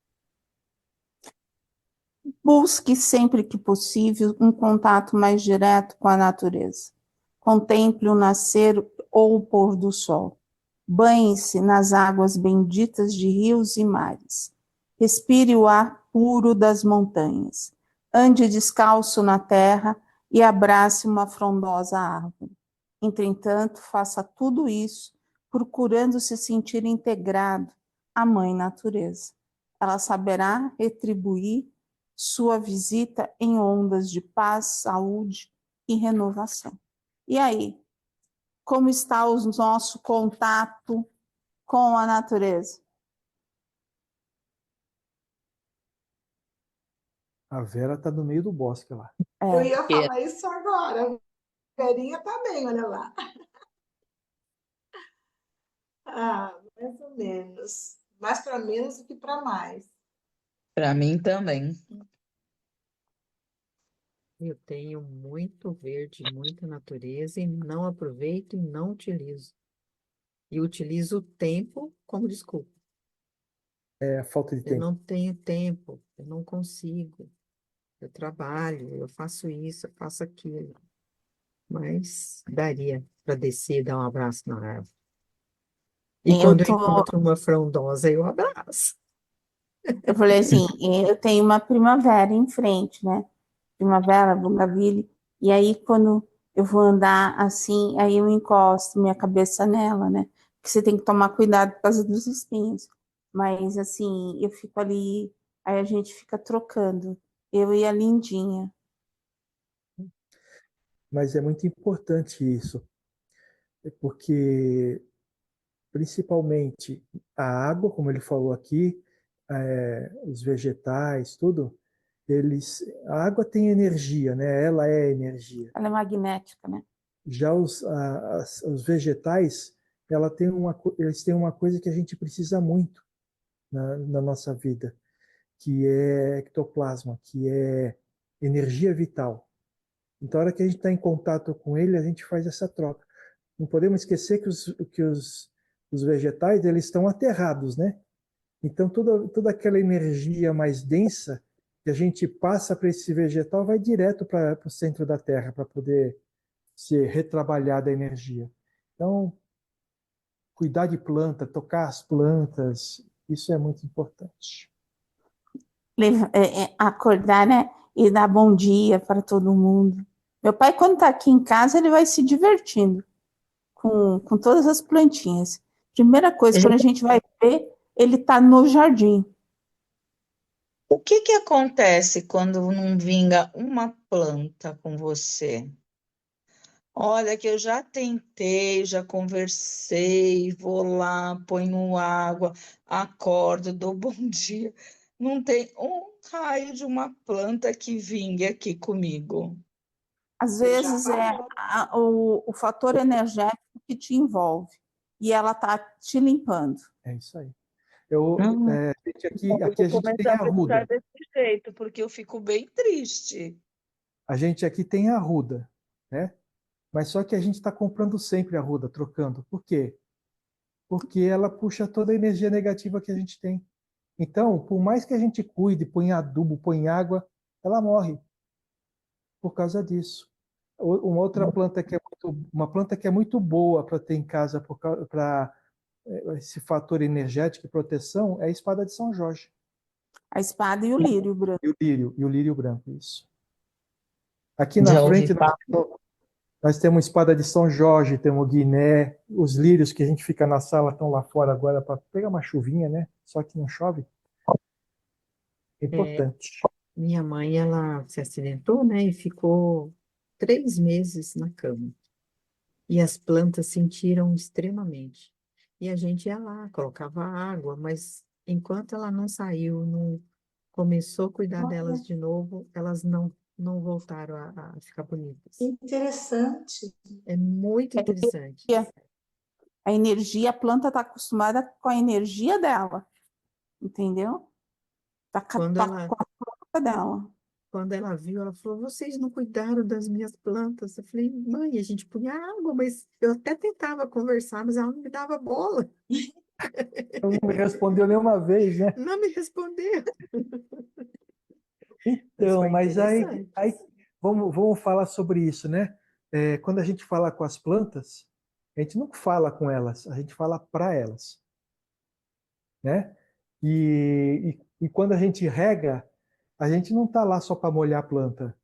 Busque sempre que possível um contato mais direto com a natureza. Contemple o nascer ou o pôr do sol. Banhe-se nas águas benditas de rios e mares. Respire o ar puro das montanhas. Ande descalço na terra e abrace uma frondosa árvore. Entretanto, faça tudo isso procurando se sentir integrado à Mãe Natureza. Ela saberá retribuir sua visita em ondas de paz, saúde e renovação. E aí, como está o nosso contato com a natureza? A Vera está no meio do bosque lá. Eu ia É. falar isso agora. A Verinha tá bem, olha lá. Mais ou menos. Mais para menos do que para mais. Para mim também. Eu tenho muito verde, muita natureza e não aproveito e não utilizo. E utilizo o tempo como desculpa. É a falta de Eu tempo. não tenho tempo, eu não consigo. Eu trabalho, eu faço isso, eu faço aquilo. Mas daria para descer e dar um abraço na árvore. E Eu quando eu tô, encontro uma frondosa, eu abraço. eu falei assim, eu tenho uma primavera em frente, né? Primavera, Bougainville, e aí quando eu vou andar assim, aí eu encosto minha cabeça nela, né? Porque você tem que tomar cuidado por causa dos espinhos. Mas assim, eu fico ali, aí a gente fica trocando, eu e a Lindinha. Mas é muito importante isso, porque principalmente a água, como ele falou aqui, os vegetais, tudo, a água tem energia, né? Ela é energia. Ela é magnética, né? Já os vegetais, eles têm uma coisa que a gente precisa muito na nossa vida, que é ectoplasma, que é energia vital. Então, a hora que a gente está em contato com ele, a gente faz essa troca. Não podemos esquecer que os vegetais eles estão aterrados, né? Então, toda aquela energia mais densa que a gente passa para esse vegetal vai direto para o centro da Terra para poder ser retrabalhada a energia. Então, cuidar de planta, tocar as plantas, isso é muito importante. Acordar, né? E dar bom dia para todo mundo. Meu pai, quando está aqui em casa, ele vai se divertindo com todas as plantinhas. Primeira coisa, quando a gente vai ver, ele está no jardim. O que que acontece quando não vinga uma planta com você? Olha que eu já tentei, já conversei, vou lá, ponho água, acordo, dou bom dia. Não tem um raio de uma planta que vingue aqui comigo. Às Eu já vezes é falei. o fator energético que te envolve e ela está te limpando. É isso aí. Não, eu Aqui vou a gente tem começar a pensar arruda. desse jeito, porque eu fico bem triste. A gente aqui tem arruda, né? Mas só que a gente está comprando sempre arruda, trocando. Por quê? Porque ela puxa toda a energia negativa que a gente tem. Então, por mais que a gente cuide, põe adubo, põe água, ela morre por causa disso. Uma outra planta uma planta que é muito boa para ter em casa para esse fator energético e proteção é a espada de São Jorge. A espada e o lírio branco. E o lírio branco, isso. Aqui na Já ouvi frente falar. nós temos espada de São Jorge, temos guiné, os lírios que a gente fica na sala estão lá fora agora para pegar uma chuvinha, né? Só que não chove. É É, importante. minha mãe, ela se acidentou, né, e ficou 3 meses na cama. E as plantas sentiram extremamente. E a gente ia lá, colocava água, mas enquanto ela não saiu, não começou a cuidar delas de novo, elas não voltaram a ficar bonitas. Interessante. É muito interessante. A energia, a planta está acostumada com a energia dela, entendeu? Tá Quando ela, com a planta dela. quando ela viu, ela falou: vocês não cuidaram das minhas plantas. Eu falei: mãe, a gente punha água, mas eu até tentava conversar, mas ela não me dava bola. Não me respondeu nenhuma vez, né? Não me respondeu. Então, foi mas interessante. aí vamos falar sobre isso, né? Quando a gente fala com as plantas, a gente não fala com elas, a gente fala para elas, né? E quando a gente rega, a gente não está lá só para molhar a planta,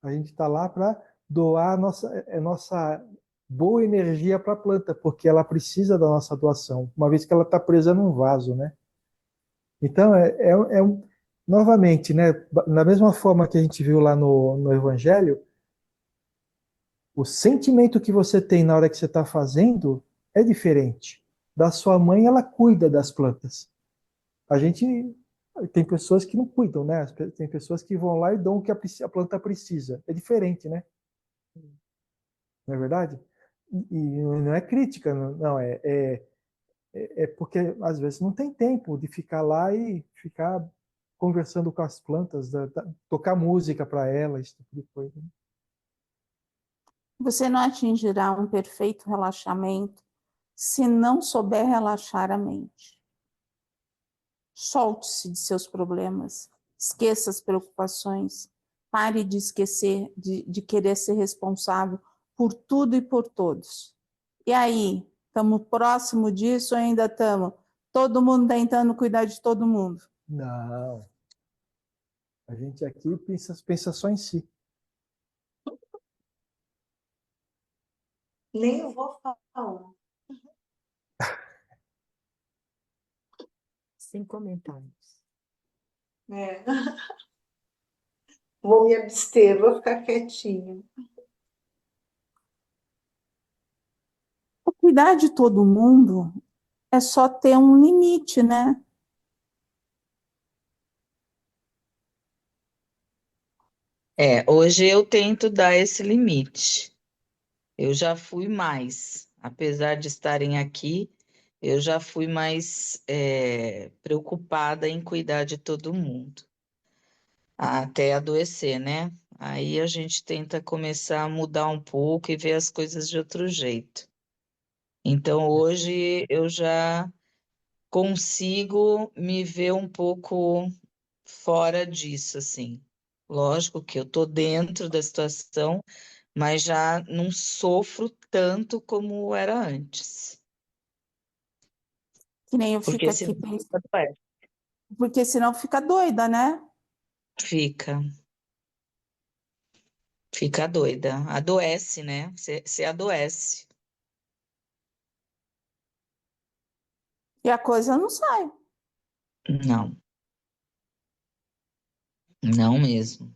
a gente está lá para doar a nossa boa energia para a planta, porque ela precisa da nossa doação, uma vez que ela está presa num vaso, né? Então, novamente, né? Na mesma forma que a gente viu lá no Evangelho, o sentimento que você tem na hora que você está fazendo é diferente. Da sua mãe, ela cuida das plantas. A gente tem pessoas que não cuidam, né? Tem pessoas que vão lá e dão o que a planta precisa. É diferente, né? Não é verdade? E não é crítica, não, é porque às vezes não tem tempo de ficar lá e ficar conversando com as plantas, tocar música para elas, esse tipo de coisa. Você não atingirá um perfeito relaxamento se não souber relaxar a mente. Solte-se de seus problemas, esqueça as preocupações, pare de esquecer, de querer ser responsável por tudo e por todos. E aí, estamos próximo disso ou ainda estamos todo mundo tentando cuidar de todo mundo? Não, a gente aqui pensa só em si. Nem vou falar. Sem comentários. É. Vou me abster, vou ficar quietinha. Cuidar de todo mundo é só ter um limite, né? Hoje eu tento dar esse limite. Eu já fui mais, apesar de estarem aqui, eu já fui mais preocupada em cuidar de todo mundo, até adoecer, né? Aí a gente tenta começar a mudar um pouco e ver as coisas de outro jeito. Então hoje eu já consigo me ver um pouco fora disso, assim. Lógico que eu tô dentro da situação, mas já não sofro tanto como era antes. Que nem eu Porque fico senão aqui pensando, adoece. porque senão fica doida, né? Fica doida. Adoece, né? Você adoece. E a coisa não sai. Não, não mesmo.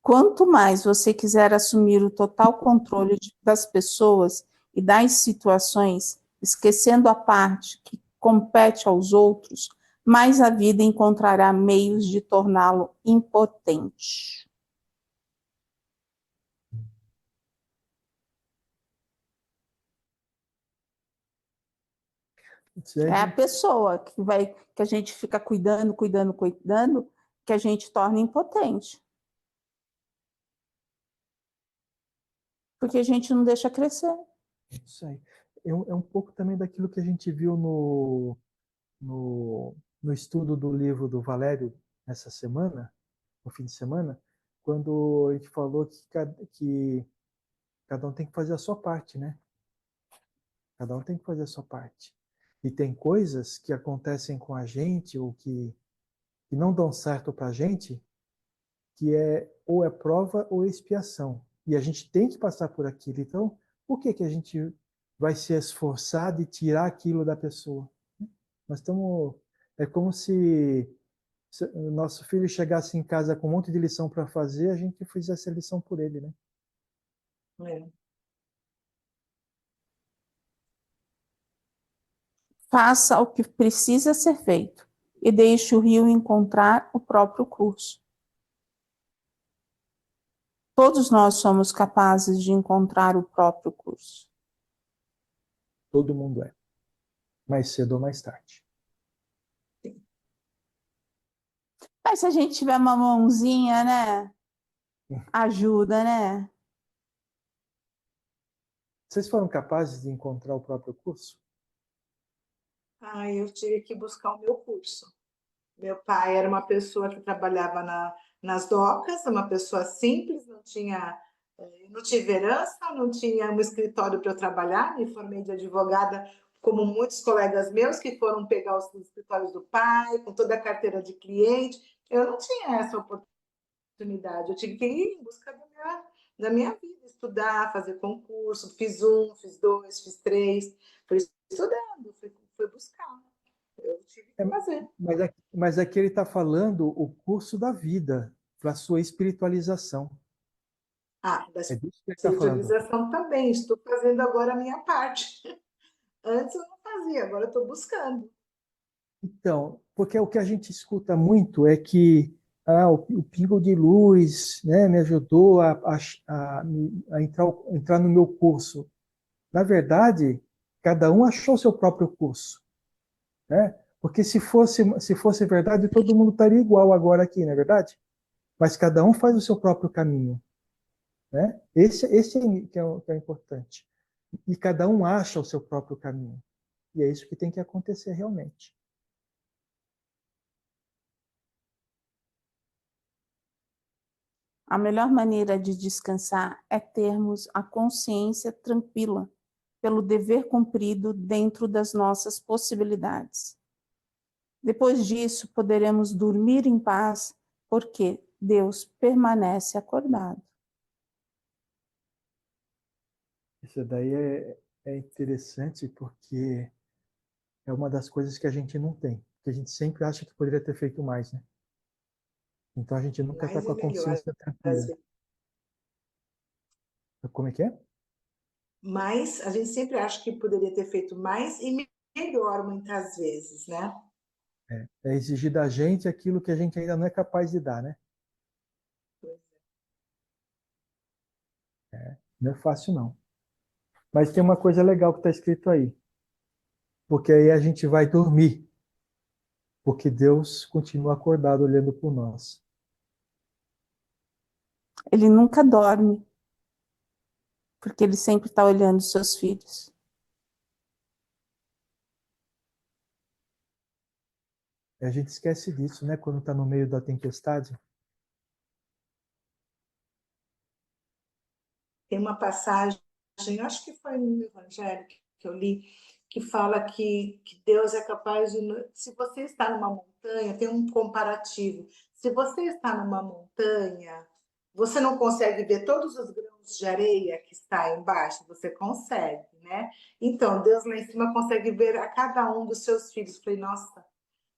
Quanto mais você quiser assumir o total controle das pessoas e das situações, esquecendo a parte que compete aos outros, mais a vida encontrará meios de torná-lo impotente. É a pessoa que a gente fica cuidando, que a gente torna impotente. Porque a gente não deixa crescer. Isso aí. É um pouco também daquilo que a gente viu no estudo do livro do Valério essa semana, no fim de semana, quando a gente falou que cada um tem que fazer a sua parte, né? Cada um tem que fazer a sua parte. E tem coisas que acontecem com a gente ou que não dão certo para a gente, que ou é prova ou é expiação. E a gente tem que passar por aquilo. Então, por que a gente vai se esforçar de tirar aquilo da pessoa? Nós estamos. É como se o nosso filho chegasse em casa com um monte de lição para fazer, a gente fizesse a lição por ele, né? É. Faça o que precisa ser feito e deixe o rio encontrar o próprio curso. Todos nós somos capazes de encontrar o próprio curso. Todo mundo é. Mais cedo ou mais tarde. Mas se a gente tiver uma mãozinha, né? Ajuda, né? Vocês foram capazes de encontrar o próprio curso? Eu tive que buscar o meu curso. Meu pai era uma pessoa que trabalhava nas docas, uma pessoa simples, não tive herança, não tinha um escritório para eu trabalhar, me formei de advogada, como muitos colegas meus que foram pegar os escritórios do pai, com toda a carteira de cliente. Eu não tinha essa oportunidade, eu tive que ir em busca da minha vida, estudar, fazer concurso, fiz um, fiz dois, fiz três, fui estudando, fui buscar. Eu tive É, que fazer. mas aqui ele está falando o curso da vida, para a sua espiritualização. Da É disso que ele está falando. espiritualização também, estou fazendo agora a minha parte. Antes eu não fazia, agora eu estou buscando. Então, porque o que a gente escuta muito é que o pingo de luz, né, me ajudou a entrar no meu curso. Na verdade, cada um achou seu próprio curso, né? Porque se fosse verdade, todo mundo estaria igual agora aqui, não é verdade? Mas cada um faz o seu próprio caminho, né? Esse que é importante. E cada um acha o seu próprio caminho. E é isso que tem que acontecer realmente. A melhor maneira de descansar é termos a consciência tranquila pelo dever cumprido dentro das nossas possibilidades. Depois disso, poderemos dormir em paz, porque Deus permanece acordado. Isso daí é interessante porque é uma das coisas que a gente não tem. Que a gente sempre acha que poderia ter feito mais, né? Então a gente nunca está Mais com e a melhor, consciência às tranquila. vezes. Como é que é? Mas a gente sempre acha que poderia ter feito mais e melhor muitas vezes, né? É exigir da gente aquilo que a gente ainda não é capaz de dar, né? Não é fácil, não. Mas tem uma coisa legal que está escrito aí. Porque aí a gente vai dormir. Porque Deus continua acordado olhando por nós. Ele nunca dorme, porque ele sempre está olhando os seus filhos. E a gente esquece disso, né? Quando está no meio da tempestade. Tem uma passagem, acho que foi no Evangelho que eu li, que fala que Deus é capaz de. Se você está numa montanha, tem um comparativo. Se você está numa montanha, você não consegue ver todos os grãos de areia que está embaixo? Você consegue, né? Então, Deus lá em cima consegue ver a cada um dos seus filhos. Falei, nossa,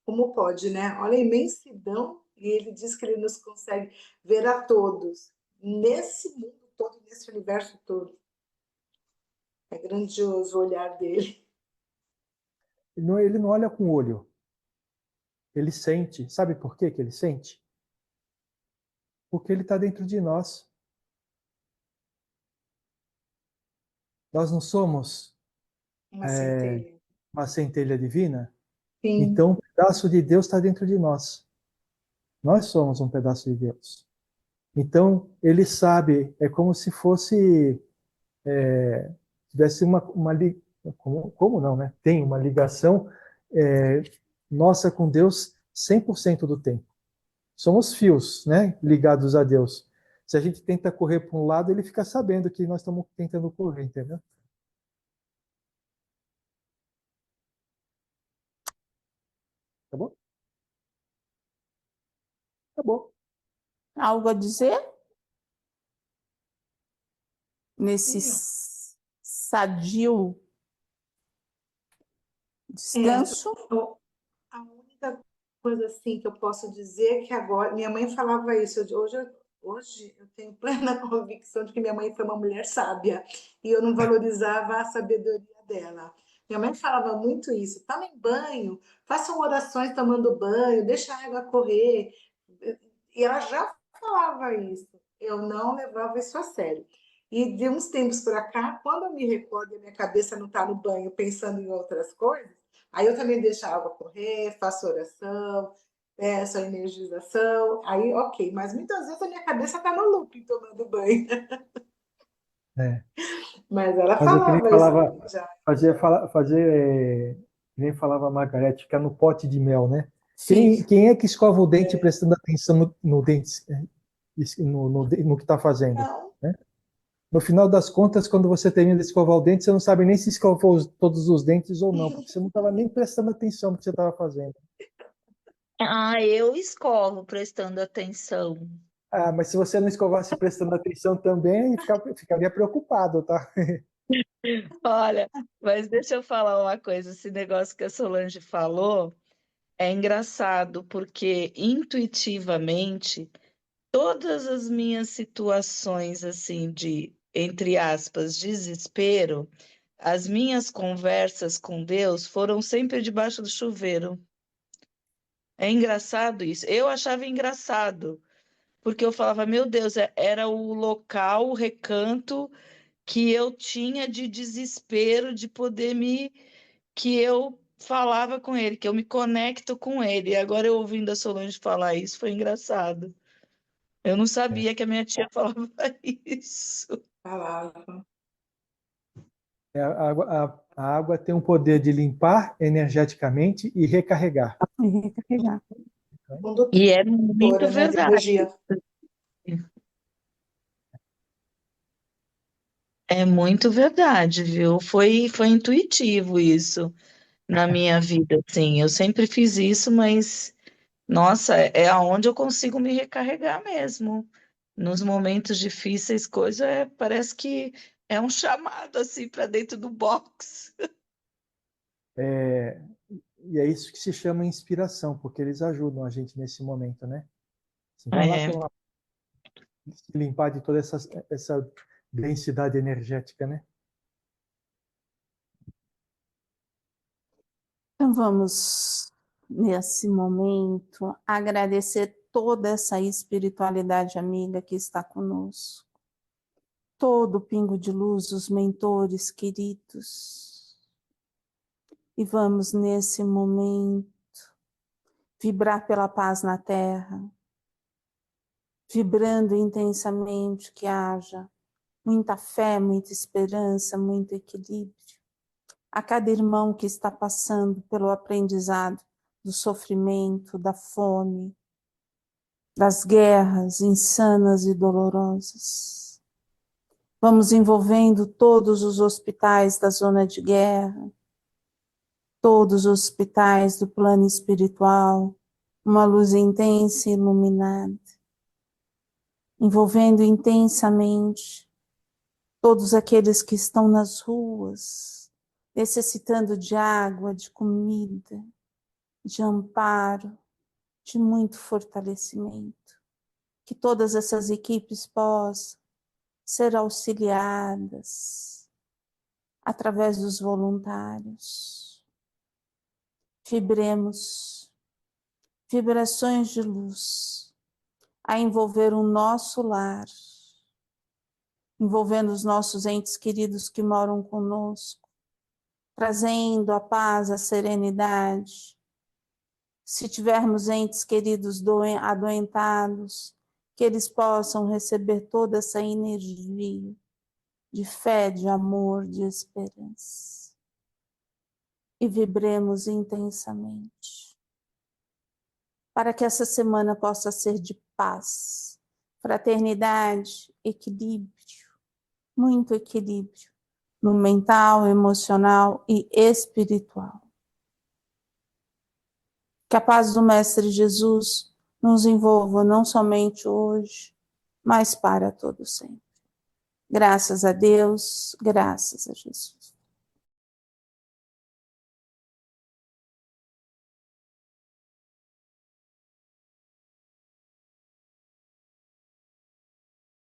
como pode, né? Olha a imensidão, e ele diz que ele nos consegue ver a todos, nesse mundo todo, nesse universo todo. É grandioso o olhar dele. Ele não olha com o olho. Ele sente. Sabe por quê que ele sente? Porque ele está dentro de nós. Nós não somos Uma centelha. uma centelha divina? Sim, Então, um pedaço de Deus está dentro de nós. Nós somos um pedaço de Deus. Então, ele sabe, é como se fosse, tivesse como não, né? Tem uma ligação é, nossa com Deus 100% do tempo. Somos fios, né? Ligados a Deus. Se a gente tenta correr para um lado, ele fica sabendo que nós estamos tentando correr, entendeu? Tá bom? Tá bom. Algo a dizer nesse sim. sadio É, descanso? a única coisa assim que eu posso dizer é que agora, minha mãe falava isso, hoje eu tenho plena convicção de que minha mãe foi uma mulher sábia e eu não valorizava a sabedoria dela. Minha mãe falava muito isso, tomem banho, façam orações tomando banho, deixa a água correr. E ela já falava isso, eu não levava isso a sério. E de uns tempos para cá, quando eu me recordo e a minha cabeça não está no banho pensando em outras coisas, aí eu também deixo a água correr, faço oração, peço a energização, aí ok. Mas muitas vezes a minha cabeça está no looping tomando banho. É. Mas ela Fazer que nem falava isso falava, já. que nem falava a Margarete, ficar no pote de mel, né? Fica. Quem é que escova o dente prestando atenção no dente, no que está fazendo, Não. né? No final das contas, quando você termina de escovar o dente, você não sabe nem se escovou todos os dentes ou não, porque você não estava nem prestando atenção no que você estava fazendo. Ah, eu escovo prestando atenção. Ah, mas se você não escovasse prestando atenção também, ficaria preocupado, tá? Olha, mas deixa eu falar uma coisa. Esse negócio que a Solange falou é engraçado, porque intuitivamente todas as minhas situações assim de, entre aspas, desespero, as minhas conversas com Deus foram sempre debaixo do chuveiro. É engraçado isso. Eu achava engraçado, porque eu falava, meu Deus, era o local, o recanto que eu tinha de desespero de poder que eu falava com ele, que eu me conecto com ele. E agora eu ouvindo a Solange falar isso, foi engraçado. Eu não sabia que a minha tia falava isso. Falava. A água tem o poder de limpar energeticamente e recarregar. E recarregar. E é muito Condutora, né, de verdade. energia. É muito verdade, viu? Foi intuitivo isso na minha vida, assim. Eu sempre fiz isso, mas, nossa, é aonde eu consigo me recarregar mesmo. Nos momentos difíceis, parece que é um chamado, assim, para dentro do box. E é isso que se chama inspiração, porque eles ajudam a gente nesse momento, né? Assim, vai lá É. pela se limpar de toda essa densidade energética, né? Então vamos, nesse momento, agradecer toda essa espiritualidade amiga que está conosco, todo o pingo de luz, os mentores queridos. E vamos, nesse momento, vibrar pela paz na Terra, vibrando intensamente que haja muita fé, muita esperança, muito equilíbrio. A cada irmão que está passando pelo aprendizado do sofrimento, da fome, das guerras insanas e dolorosas. Vamos envolvendo todos os hospitais da zona de guerra, todos os hospitais do plano espiritual, uma luz intensa e iluminada, envolvendo intensamente todos aqueles que estão nas ruas, necessitando de água, de comida, de amparo, de muito fortalecimento. Que todas essas equipes possam ser auxiliadas através dos voluntários. Vibremos vibrações de luz a envolver o nosso lar, envolvendo os nossos entes queridos que moram conosco, trazendo a paz, a serenidade. Se tivermos entes queridos adoentados, que eles possam receber toda essa energia de fé, de amor, de esperança. E vibremos intensamente, para que essa semana possa ser de paz, fraternidade, equilíbrio, muito equilíbrio, no mental, emocional e espiritual. Que a paz do Mestre Jesus nos envolva não somente hoje, mas para todo sempre. Graças a Deus, graças a Jesus.